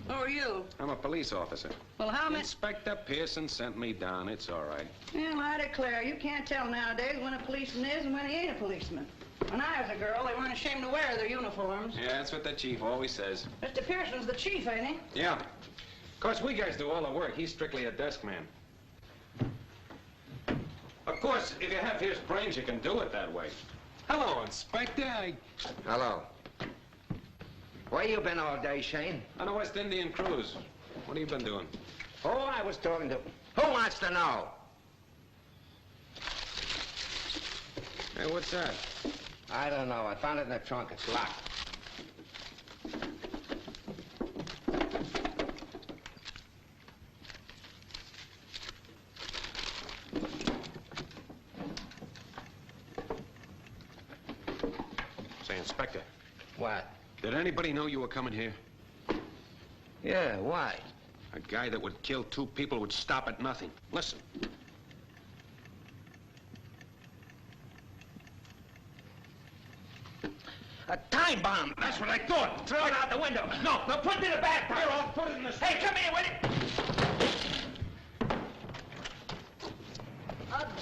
Who are you? I'm a police officer. Well, how many... Inspector Pearson sent me down. It's all right. Well, I declare, you can't tell nowadays when a policeman is and when he ain't a policeman. When I was a girl, they weren't ashamed to wear their uniforms. Yeah, that's what the chief always says. Mr. Pearson's the chief, ain't he? Yeah. Of course, we guys do all the work. He's strictly a desk man. Of course, if you have his brains, you can do it that way. Hello, Inspector. Hello. Where you been all day, Shane? On a West Indian cruise. What have you been doing? Oh, I was talking to... Who wants to know? Hey, what's that? I don't know. I found it in the trunk. It's locked. Say, Inspector. What? Did anybody know you were coming here? Yeah, why? A guy that would kill 2 people would stop at nothing. Listen. A time bomb. That's what I thought. Throw it out the window. No. No, put it in the back. Here, I'll put it in the... Hey, come here, will you?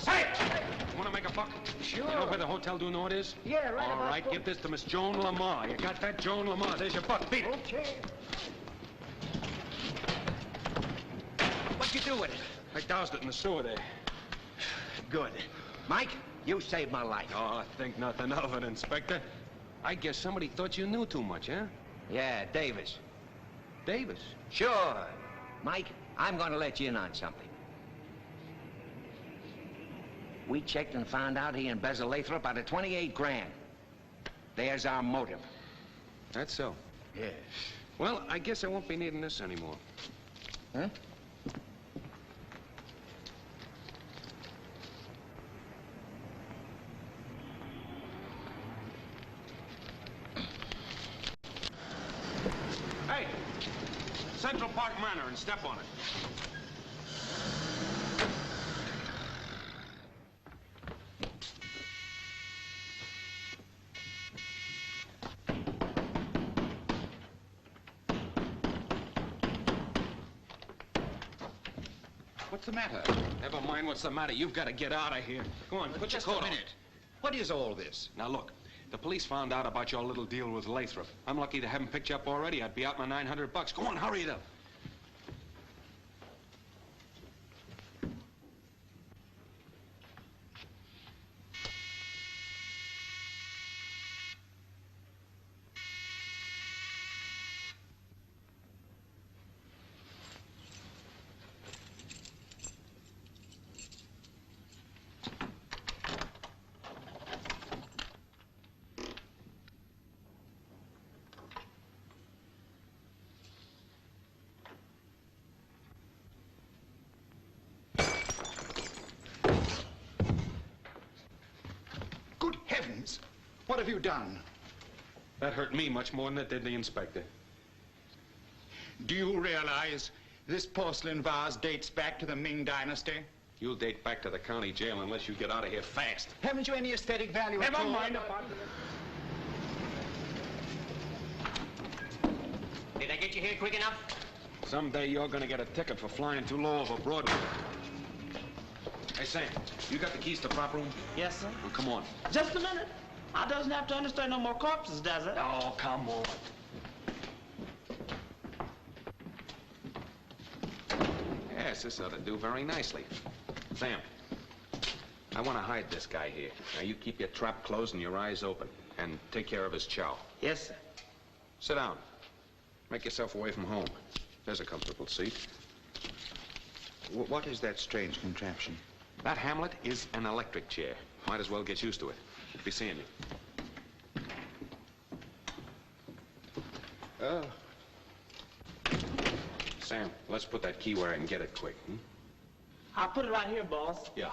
Hey! Want to make a buck? Sure. You know where the Hotel du Nord is? Yeah, right All about right, give this to Miss Joan Lamar. You got that, Joan Lamar? There's your buck. Beat it. Okay. What'd you do with it? I doused it in the sewer there. Good. Mike, you saved my life. Oh, think nothing of it, Inspector. I guess somebody thought you knew too much, huh? Yeah, Davis. Davis? Sure. Mike, I'm going to let you in on something. We checked and found out he embezzled Lathrop out of 28 grand. There's our motive. That's so. Yeah. Well, I guess I won't be needing this anymore. Huh? Central Park Manor and step on it. What's the matter? Never mind what's the matter. You've got to get out of here. Go on, put your Just coat a on. minute. What is all this? Now, look. The police found out about your little deal with Lathrop. I'm lucky to have him picked you up already. I'd be out my $900. Go on, hurry it up. Good heavens! What have you done? That hurt me much more than it did the inspector. Do you realize this porcelain vase dates back to the Ming Dynasty? You'll date back to the county jail unless you get out of here fast. Haven't you any aesthetic value at all? Never mind about it. Did I get you here quick enough? Someday you're gonna get a ticket for flying too low over Broadway. Hey, Sam, you got the keys to the prop room? Yes, sir. Well, come on. Just a minute. I doesn't have to understand no more corpses, does it? Oh, come on. Yes, this ought to do very nicely. Sam, I want to hide this guy here. Now, you keep your trap closed and your eyes open. And take care of his chow. Yes, sir. Sit down. Make yourself away from home. There's a comfortable seat. What is that strange contraption? That Hamlet is an electric chair. Might as well get used to it. Be seeing you. Oh. Sam, let's put that key where I can get it quick. Hmm? I'll put it right here, boss. Yeah.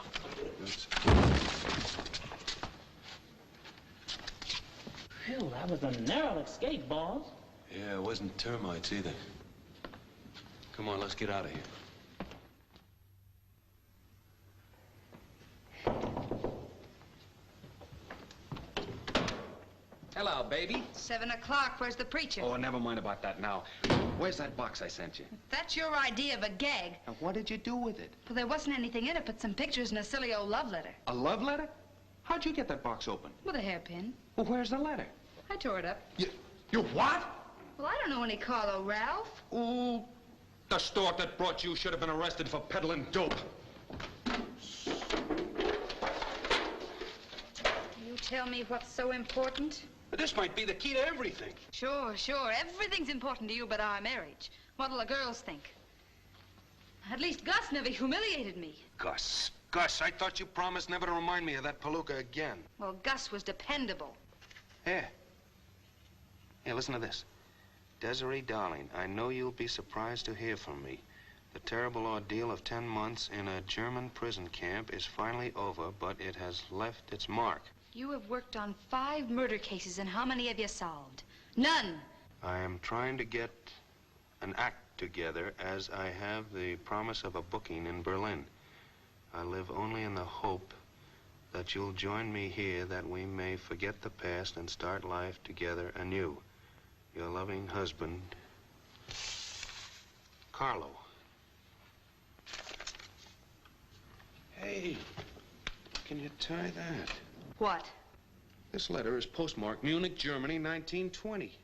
Phew, that was a narrow escape, boss. Yeah, it wasn't termites either. Come on, let's get out of here. Hello, baby. 7 o'clock. Where's the preacher? Oh, never mind about that now. Where's that box I sent you? That's your idea of a gag. And what did you do with it? Well, there wasn't anything in it but some pictures and a silly old love letter. A love letter? How'd you get that box open? With a hairpin. Well, where's the letter? I tore it up. You what? Well, I don't know any Carlo Ralph. Ooh, the stork that brought you should have been arrested for peddling dope. You tell me what's so important? This might be the key to everything. Sure, sure. Everything's important to you but our marriage. What'll the girls think? At least Gus never humiliated me. Gus, I thought you promised never to remind me of that palooka again. Well, Gus was dependable. Here, listen to this. Desiree, darling, I know you'll be surprised to hear from me. The terrible ordeal of 10 months in a German prison camp is finally over, but it has left its mark. You have worked on 5 murder cases, and how many have you solved? None. I am trying to get an act together as I have the promise of a booking in Berlin. I live only in the hope that you'll join me here, that we may forget the past and start life together anew. Your loving husband, Carlo. Hey, can you tie that? What? This letter is postmarked Munich, Germany, 1920.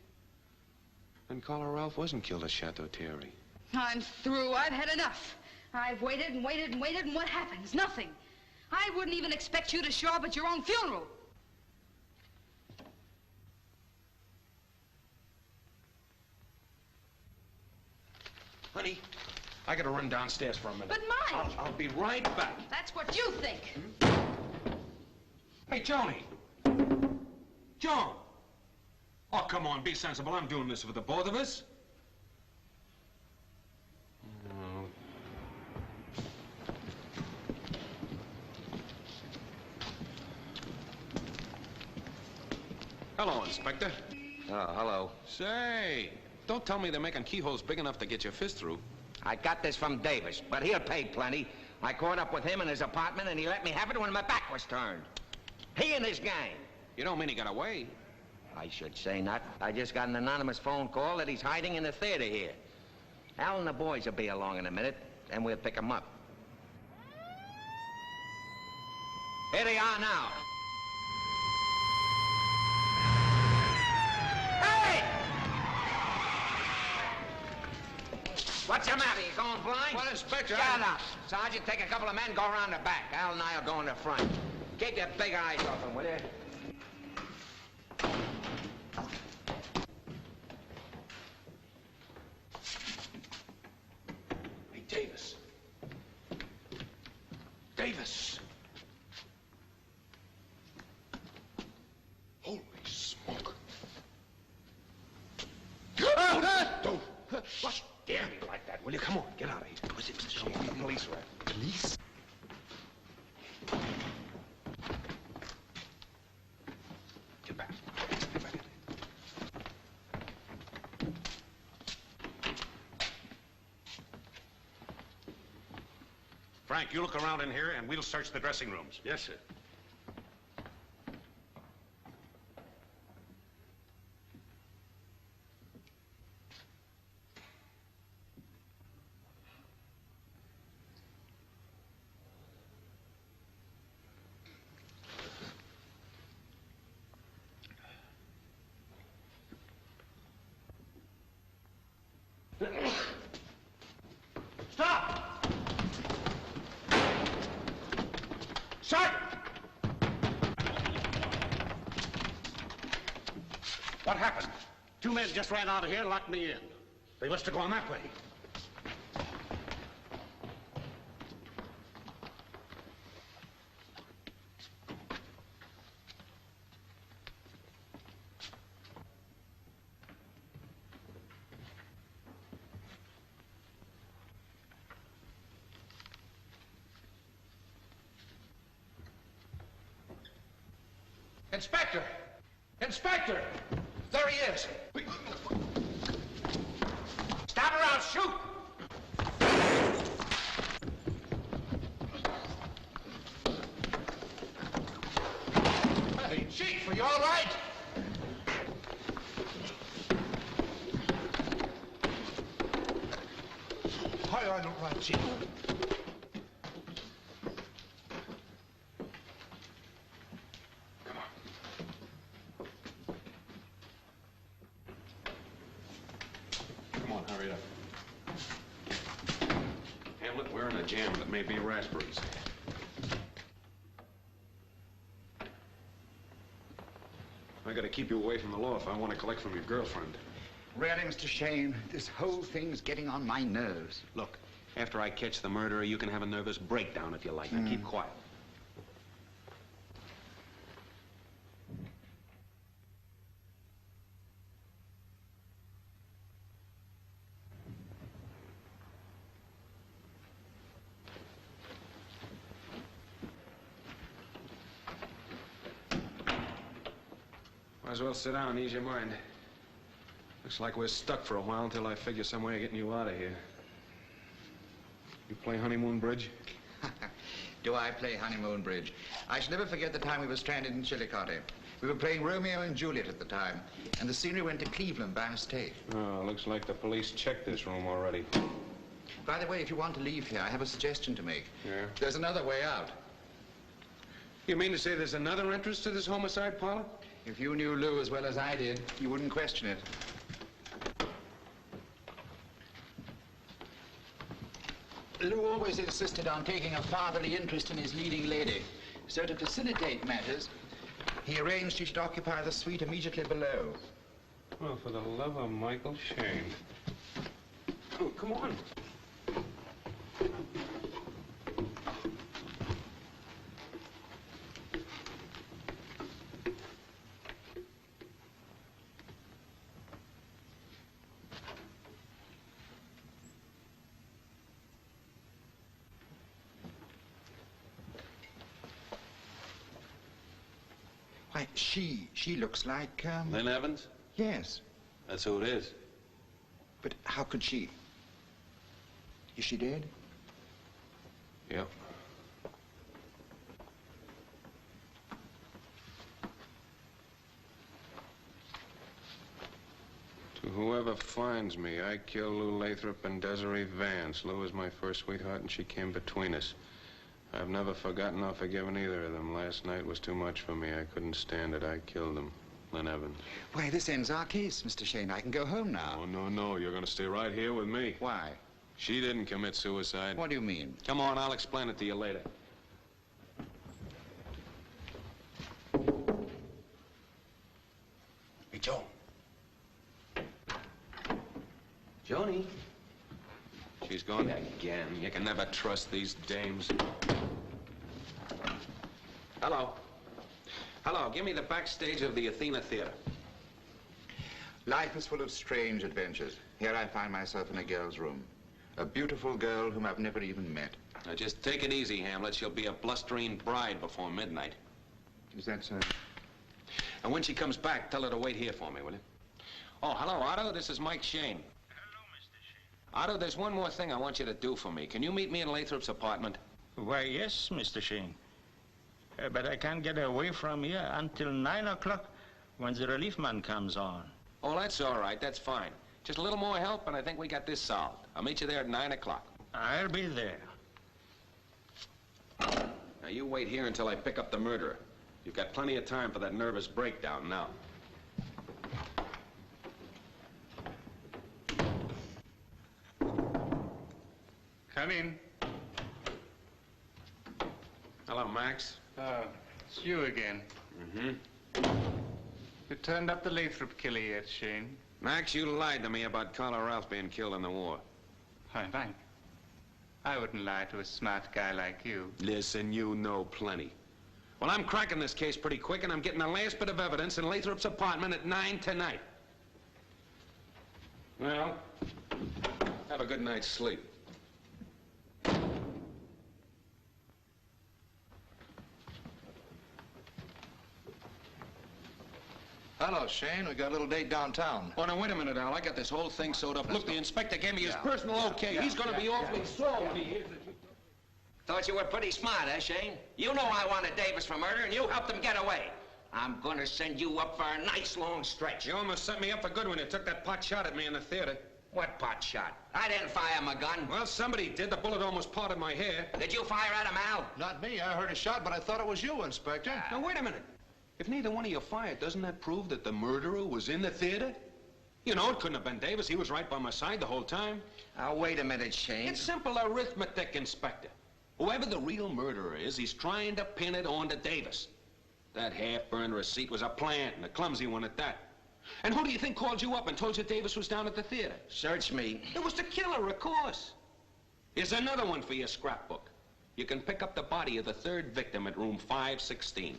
And Carlo Ralph wasn't killed at Chateau Thierry. I'm through. I've had enough. I've waited and waited and waited, and what happens? Nothing. I wouldn't even expect you to show up at your own funeral. Honey, I gotta run downstairs for a minute. But Mike! I'll be right back. That's what you think. Hey, Joni. Joan. Oh, come on, be sensible. I'm doing this for the both of us. Hello, Inspector. Oh, hello. Say, Don't tell me they're making keyholes big enough to get your fist through. I got this from Davis, but he'll pay plenty. I caught up with him in his apartment, and he let me have it when my back was turned. He and his gang. You don't mean he got away? I should say not. I just got an anonymous phone call that he's hiding in the theater here. Al and the boys will be along in a minute, and we'll pick him up. Here they are now. Hey! What's the matter? You going blind? Well, Inspector, Shut up. Sergeant, take a couple of men, go around the back. Al and I will go in the front. Keep your big eyes open, will you? Hey, Davis. Davis. Holy smoke. Don't stare at me like that, will you? Come on, get out of here. Was it Mr. Shayne? The police are after. Police? Get back. Get back in there. Frank, you look around in here and we'll search the dressing rooms. Yes, sir. Stop! Sergeant! What happened? 2 men just ran out of here and locked me in. They must have gone that way. Inspector! Inspector! There he is! Stop or I'll shoot! Hey, Chief, are you all right? Hi, I don't right, Chief. Come on, hurry up. Hamlet, we're in a jam that may be raspberries. I gotta keep you away from the law if I want to collect from your girlfriend. Really, Mr. Shayne, this whole thing's getting on my nerves. Look, after I catch the murderer, you can have a nervous breakdown if you like. Now keep quiet. Might as well sit down and ease your mind. Looks like we're stuck for a while until I figure some way of getting you out of here. You play honeymoon bridge? Do I play honeymoon bridge? I shall never forget the time we were stranded in Chillicothe. We were playing Romeo and Juliet at the time, and the scenery went to Cleveland by mistake. Oh, looks like the police checked this room already. By the way, if you want to leave here, I have a suggestion to make. Yeah? There's another way out. You mean to say there's another entrance to this homicide parlor? If you knew Lou as well as I did, you wouldn't question it. Lou always insisted on taking a fatherly interest in his leading lady. So to facilitate matters, he arranged she should occupy the suite immediately below. Well, for the love of Michael Shayne. Oh, come on. Why, she looks like, Lynn Evans? Yes. That's who it is. But how could she? Is she dead? Yep. To whoever finds me, I killed Lou Lathrop and Desiree Vance. Lou was my first sweetheart, and she came between us. I've never forgotten or forgiven either of them. Last night was too much for me. I couldn't stand it. I killed them. Lynn Evans. Why, this ends our case, Mr. Shayne. I can go home now. Oh, no. You're going to stay right here with me. Why? She didn't commit suicide. What do you mean? Come on, I'll explain it to you later. Hey, Joe. Joni. She's gone again. You can never trust these dames. Hello. Hello, give me the backstage of the Athena Theater. Life is full of strange adventures. Here I find myself in a girl's room. A beautiful girl whom I've never even met. Now, just take it easy, Hamlet. She'll be a blustering bride before midnight. Is that so? And when she comes back, tell her to wait here for me, will you? Oh, hello, Otto. This is Mike Shayne. Hello, Mr. Shayne. Otto, there's one more thing I want you to do for me. Can you meet me in Lathrop's apartment? Why, yes, Mr. Shayne. But I can't get away from here until 9 o'clock when the relief man comes on. Oh, that's all right. That's fine. Just a little more help, and I think we got this solved. I'll meet you there at 9 o'clock. I'll be there. Now, you wait here until I pick up the murderer. You've got plenty of time for that nervous breakdown now. Come in. Hello, Max. Oh, it's you again. Mm-hmm. You turned up the Lathrop killer yet, Shayne? Max, you lied to me about Carla Ralph being killed in the war. Why, Frank, I wouldn't lie to a smart guy like you. Listen, you know plenty. Well, I'm cracking this case pretty quick, and I'm getting the last bit of evidence in Lathrop's apartment at 9 tonight. Well, have a good night's sleep. Hello, Shayne. We got a little date downtown. Oh, now, wait a minute, Al. I got this whole thing sewed up. Look, the inspector gave me his personal okay. He's going to be awfully sore when he hears that you... Thought you were pretty smart, eh, Shayne? You know I wanted Davis for murder, and you helped him get away. I'm gonna send you up for a nice long stretch. You almost set me up for good when you took that pot shot at me in the theater. What pot shot? I didn't fire my gun. Well, somebody did. The bullet almost parted my hair. Did you fire at him, Al? Not me. I heard a shot, but I thought it was you, Inspector. Now, wait a minute. If neither one of you fired, doesn't that prove that the murderer was in the theater? You know, it couldn't have been Davis. He was right by my side the whole time. Now, wait a minute, Shayne. It's simple arithmetic, Inspector. Whoever the real murderer is, he's trying to pin it on to Davis. That half-burned receipt was a plant, and a clumsy one at that. And who do you think called you up and told you Davis was down at the theater? Search me. It was the killer, of course. Here's another one for your scrapbook. You can pick up the body of the third victim at room 516.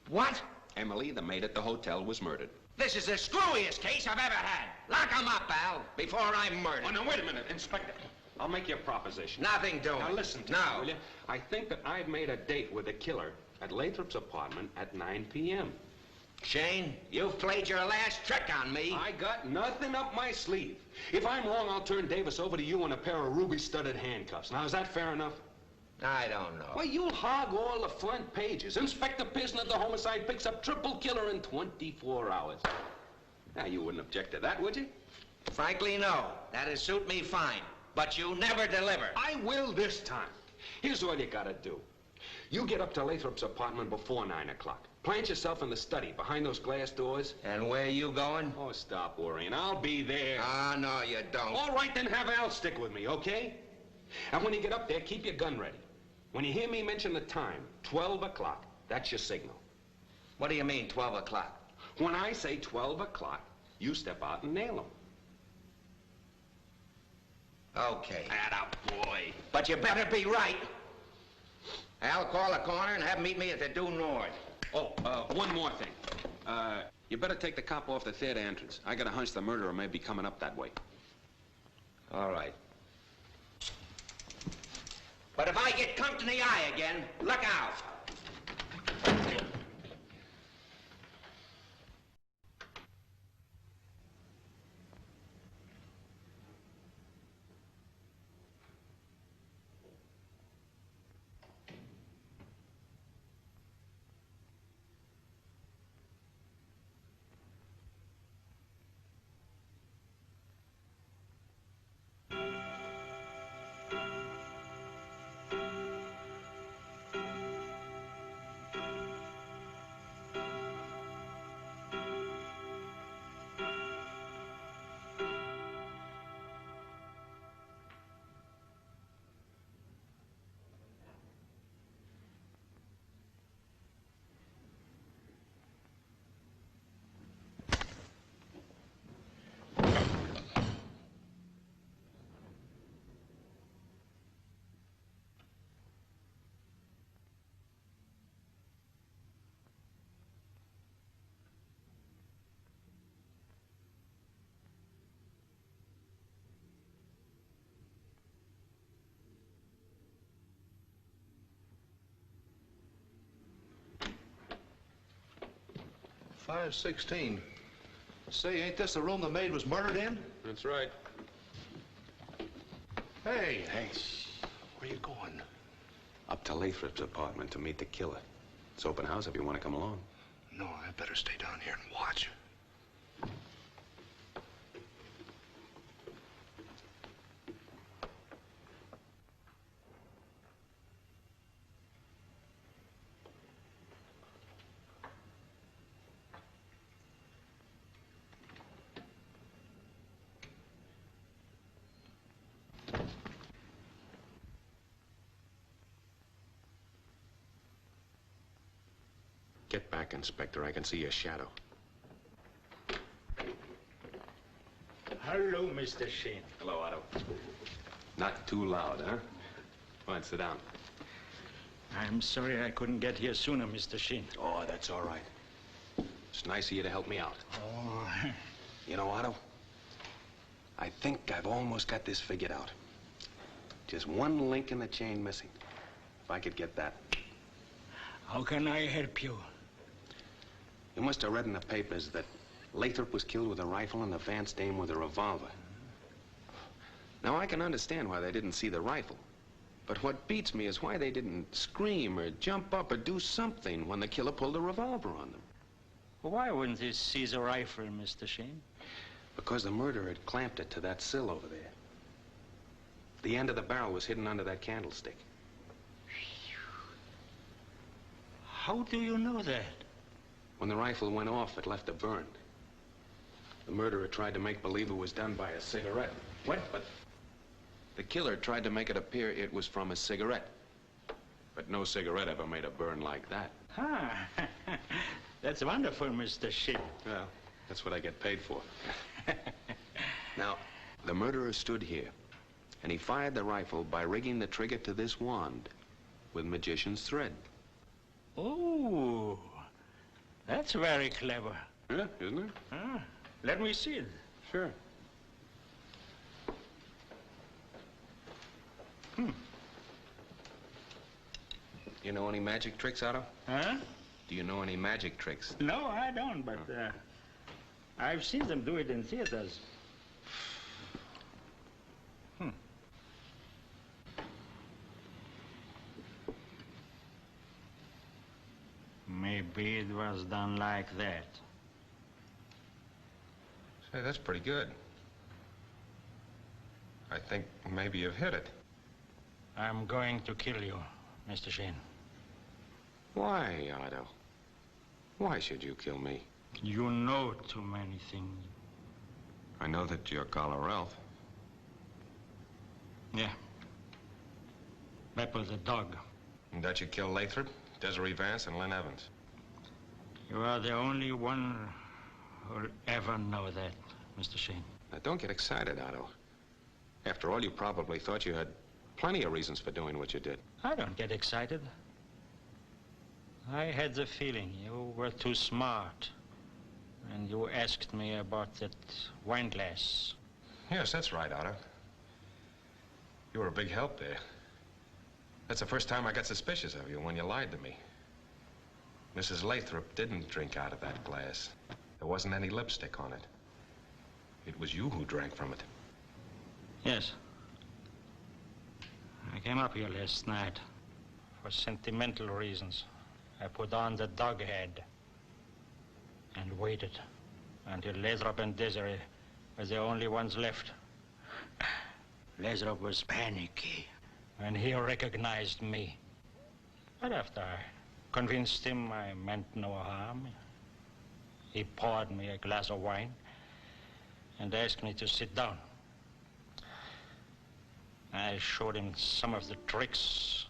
What? Emily, the maid at the hotel, was murdered. This is the screwiest case I've ever had. Lock him up, Al, before I'm murdered. Oh, now, wait a minute, Inspector. I'll make you a proposition. Nothing doing. Now, listen to me, will you? I think that I've made a date with the killer at Lathrop's apartment at 9 p.m. Shayne, you've played your last trick on me. I got nothing up my sleeve. If I'm wrong, I'll turn Davis over to you in a pair of ruby-studded handcuffs. Now, is that fair enough? I don't know. Well, you'll hog all the front pages. Inspector Pearson of the homicide picks up triple killer in 24 hours. Now, you wouldn't object to that, would you? Frankly, no. That'd suit me fine. But you never deliver. I will this time. Here's all you gotta do. You get up to Lathrop's apartment before 9 o'clock. Plant yourself in the study behind those glass doors. And where you going? Oh, stop worrying. I'll be there. Ah, no, you don't. All right, then have Al stick with me, okay? And when you get up there, keep your gun ready. When you hear me mention the time, 12 o'clock, that's your signal. What do you mean, 12 o'clock? When I say 12 o'clock, you step out and nail him. Okay. Attaboy. But you better be right. Al, call the corner and have him meet me at the due north. Oh, one more thing. You better take the cop off the theater entrance. I got a hunch the murderer may be coming up that way. All right. But if I get cunked in the eye again, look out. 516. Say, ain't this the room the maid was murdered in? That's right. Hey. Hey, Where you going? up to Lathrop's apartment to meet the killer. It's open house if you want to come along. No, I better stay down here and watch. Get back, Inspector. I can see your shadow. Hello, Mr. Shayne. Hello, Otto. Not too loud, huh? Fine, sit down. I'm sorry I couldn't get here sooner, Mr. Shayne. Oh, that's all right. It's nice of you to help me out. Oh. You know, Otto, I think I've almost got this figured out. Just one link in the chain missing. If I could get that. How can I help you? You must have read in the papers that Lathrop was killed with a rifle and the Vance dame with a revolver. Now, I can understand why they didn't see the rifle. But what beats me is why they didn't scream or jump up or do something when the killer pulled a revolver on them. Why wouldn't they seize a rifle, Mr. Shayne? Because the murderer had clamped it to that sill over there. The end of the barrel was hidden under that candlestick. How do you know that? When the rifle went off, it left a burn. The murderer tried to make believe it was done by a cigarette. What? But the killer tried to make it appear it was from a cigarette. But no cigarette ever made a burn like that. Ah, that's wonderful, Mr. Shayne. Well, that's what I get paid for. Now, the murderer stood here, and he fired the rifle by rigging the trigger to this wand with magician's thread. Oh, that's very clever. Yeah, isn't it? Ah, let me see it. Sure. You know any magic tricks, Otto? Huh? Do you know any magic tricks? No, I don't, but I've seen them do it in theaters. Maybe it was done like that. Say, that's pretty good. I think maybe you've hit it. I'm going to kill you, Mr. Shayne. Why, Otto? Why should you kill me? You know too many things. I know that you're Carla Ralph. Yeah. That was a dog. And that you killed Lathrop, Desiree Vance, and Lynn Evans. You are the only one who'll ever know that, Mr. Shayne. Now, don't get excited, Otto. After all, you probably thought you had plenty of reasons for doing what you did. I don't get excited. I had the feeling you were too smart. And you asked me about that wine glass. Yes, that's right, Otto. You were a big help there. That's the first time I got suspicious of you, when you lied to me. Mrs. Lathrop didn't drink out of that glass. There wasn't any lipstick on it. It was you who drank from it. Yes. I came up here last night for sentimental reasons. I put on the dog head and waited until Lathrop and Desiree were the only ones left. Lathrop was panicky when he recognized me. But after I convinced him I meant no harm, he poured me a glass of wine and asked me to sit down. I showed him some of the tricks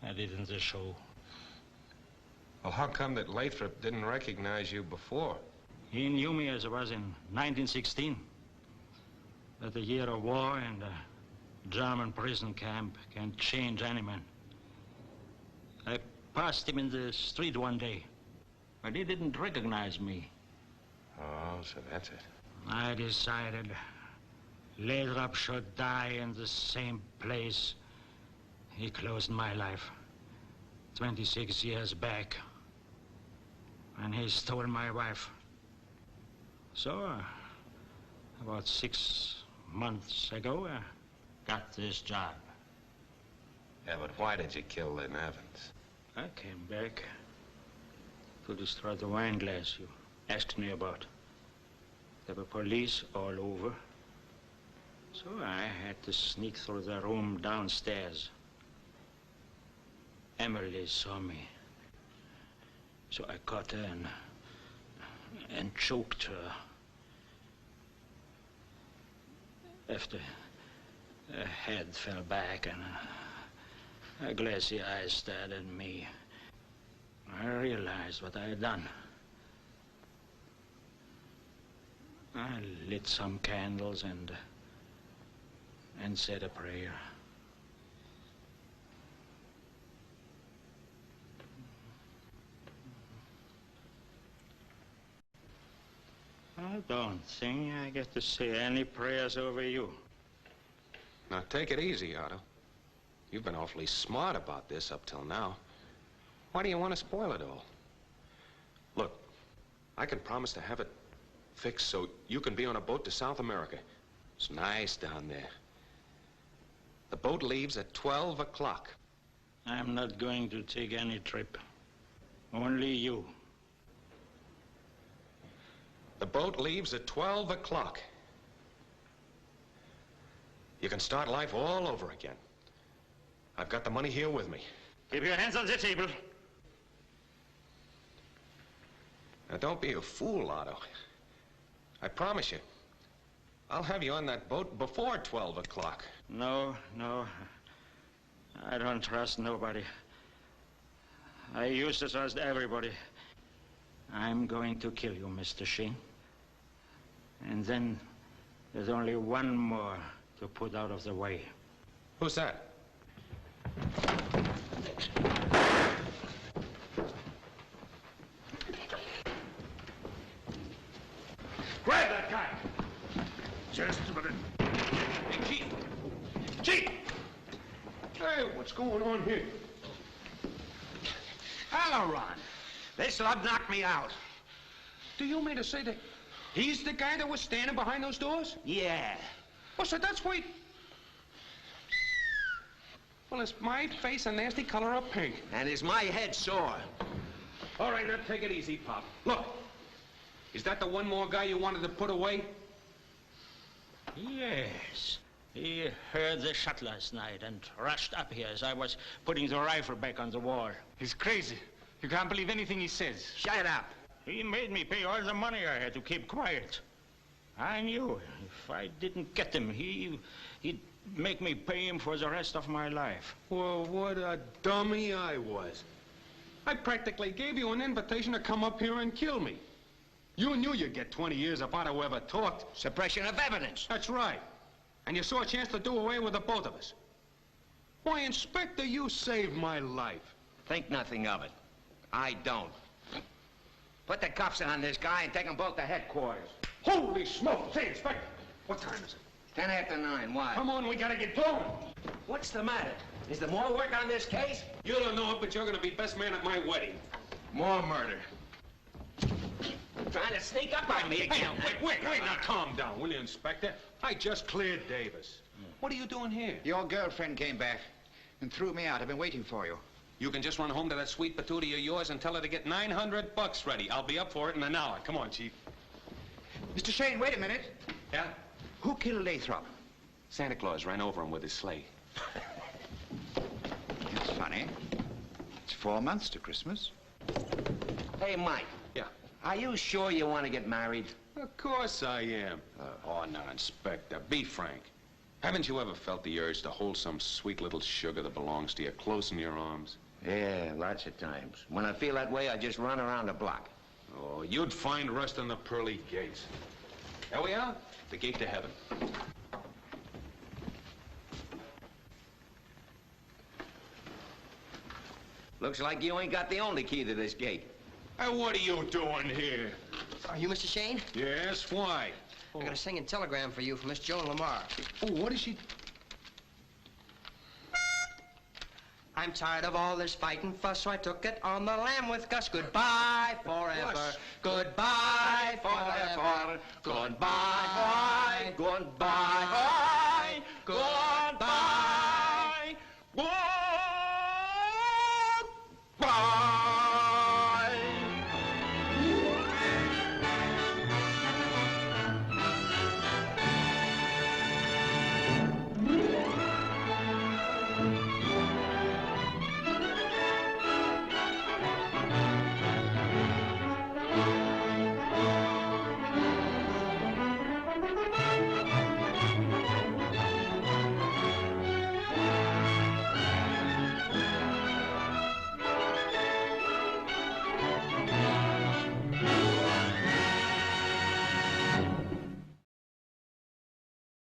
I did in the show. Well, how come that Lathrop didn't recognize you before? He knew me as I was in 1916. That the year of war and a German prison camp can change any man. I passed him in the street one day, but he didn't recognize me. Oh, so that's it. I decided Lathrop should die in the same place he closed my life 26 years back. and he stole my wife. So, about 6 months ago, I got this job. Yeah, but why did you kill Lynn Evans? I came back to destroy the wine glass you asked me about. There were police all over, so I had to sneak through the room downstairs. Emily saw me, so I caught her and choked her. After her head fell back and her glassy eyes stared at me, I realized what I had done. I lit some candles and said a prayer. I don't think I get to say any prayers over you. Now, take it easy, Otto. You've been awfully smart about this up till now. Why do you want to spoil it all? Look, I can promise to have it fixed so you can be on a boat to South America. It's nice down there. The boat leaves at 12 o'clock. I'm not going to take any trip. Only you. The boat leaves at 12 o'clock. You can start life all over again. I've got the money here with me. Keep your hands on the table. Now, don't be a fool, Otto. I promise you, I'll have you on that boat before 12 o'clock. No. I don't trust nobody. I used to trust everybody. I'm going to kill you, Mr. Shayne. And then there's only one more to put out of the way. Who's that? Grab that guy! Just a minute. Hey, Chief! Chief! Hey, what's going on here? Hello, Ron. This love knocked me out. Do you mean to say that he's the guy that was standing behind those doors? Yeah. Oh, so that's why... Well, is my face a nasty color of pink? And is my head sore? All right, now take it easy, Pop. Look, is that the one more guy you wanted to put away? Yes. He heard the shot last night and rushed up here as I was putting the rifle back on the wall. He's crazy. You can't believe anything he says. Shut up. He made me pay all the money I had to keep quiet. I knew if I didn't get him, he'd make me pay him for the rest of my life. Well, what a dummy I was. I practically gave you an invitation to come up here and kill me. You knew you'd get 20 years if Otto ever talked. Suppression of evidence. That's right. And you saw a chance to do away with the both of us. Why, Inspector, you saved my life. Think nothing of it. I don't. Put the cuffs on this guy and take them both to headquarters. Holy smoke! Say, Inspector, what time is it? 10 after 9. Why? Come on, we gotta get going. What's the matter? Is there more work on this case? You don't know it, but you're gonna be best man at my wedding. More murder. Trying to sneak up on me again. Wait, now calm down, will you, Inspector? I just cleared Davis. What are you doing here? Your girlfriend came back and threw me out. I've been waiting for you. You can just run home to that sweet patootie of yours and tell her to get $900 ready. I'll be up for it in an hour. Come on, Chief. Mr. Shayne, wait a minute. Yeah? Who killed Lathrop? Santa Claus ran over him with his sleigh. It's funny. It's 4 months to Christmas. Hey, Mike. Yeah? Are you sure you want to get married? Of course I am. Oh, now, Inspector, be frank. Haven't you ever felt the urge to hold some sweet little sugar that belongs to you close in your arms? Yeah, lots of times. When I feel that way, I just run around the block. Oh, you'd find rest in the pearly gates. There we are, the gate to heaven. Looks like you ain't got the only key to this gate. And what are you doing here? Are you Mr. Shayne? Yes, why? I got a singing telegram for you from Miss Joan Lamar. Oh, what is she... I'm tired of all this fight and fuss, so I took it on the lam with Gus. Goodbye forever. Goodbye forever. Goodbye. Goodbye.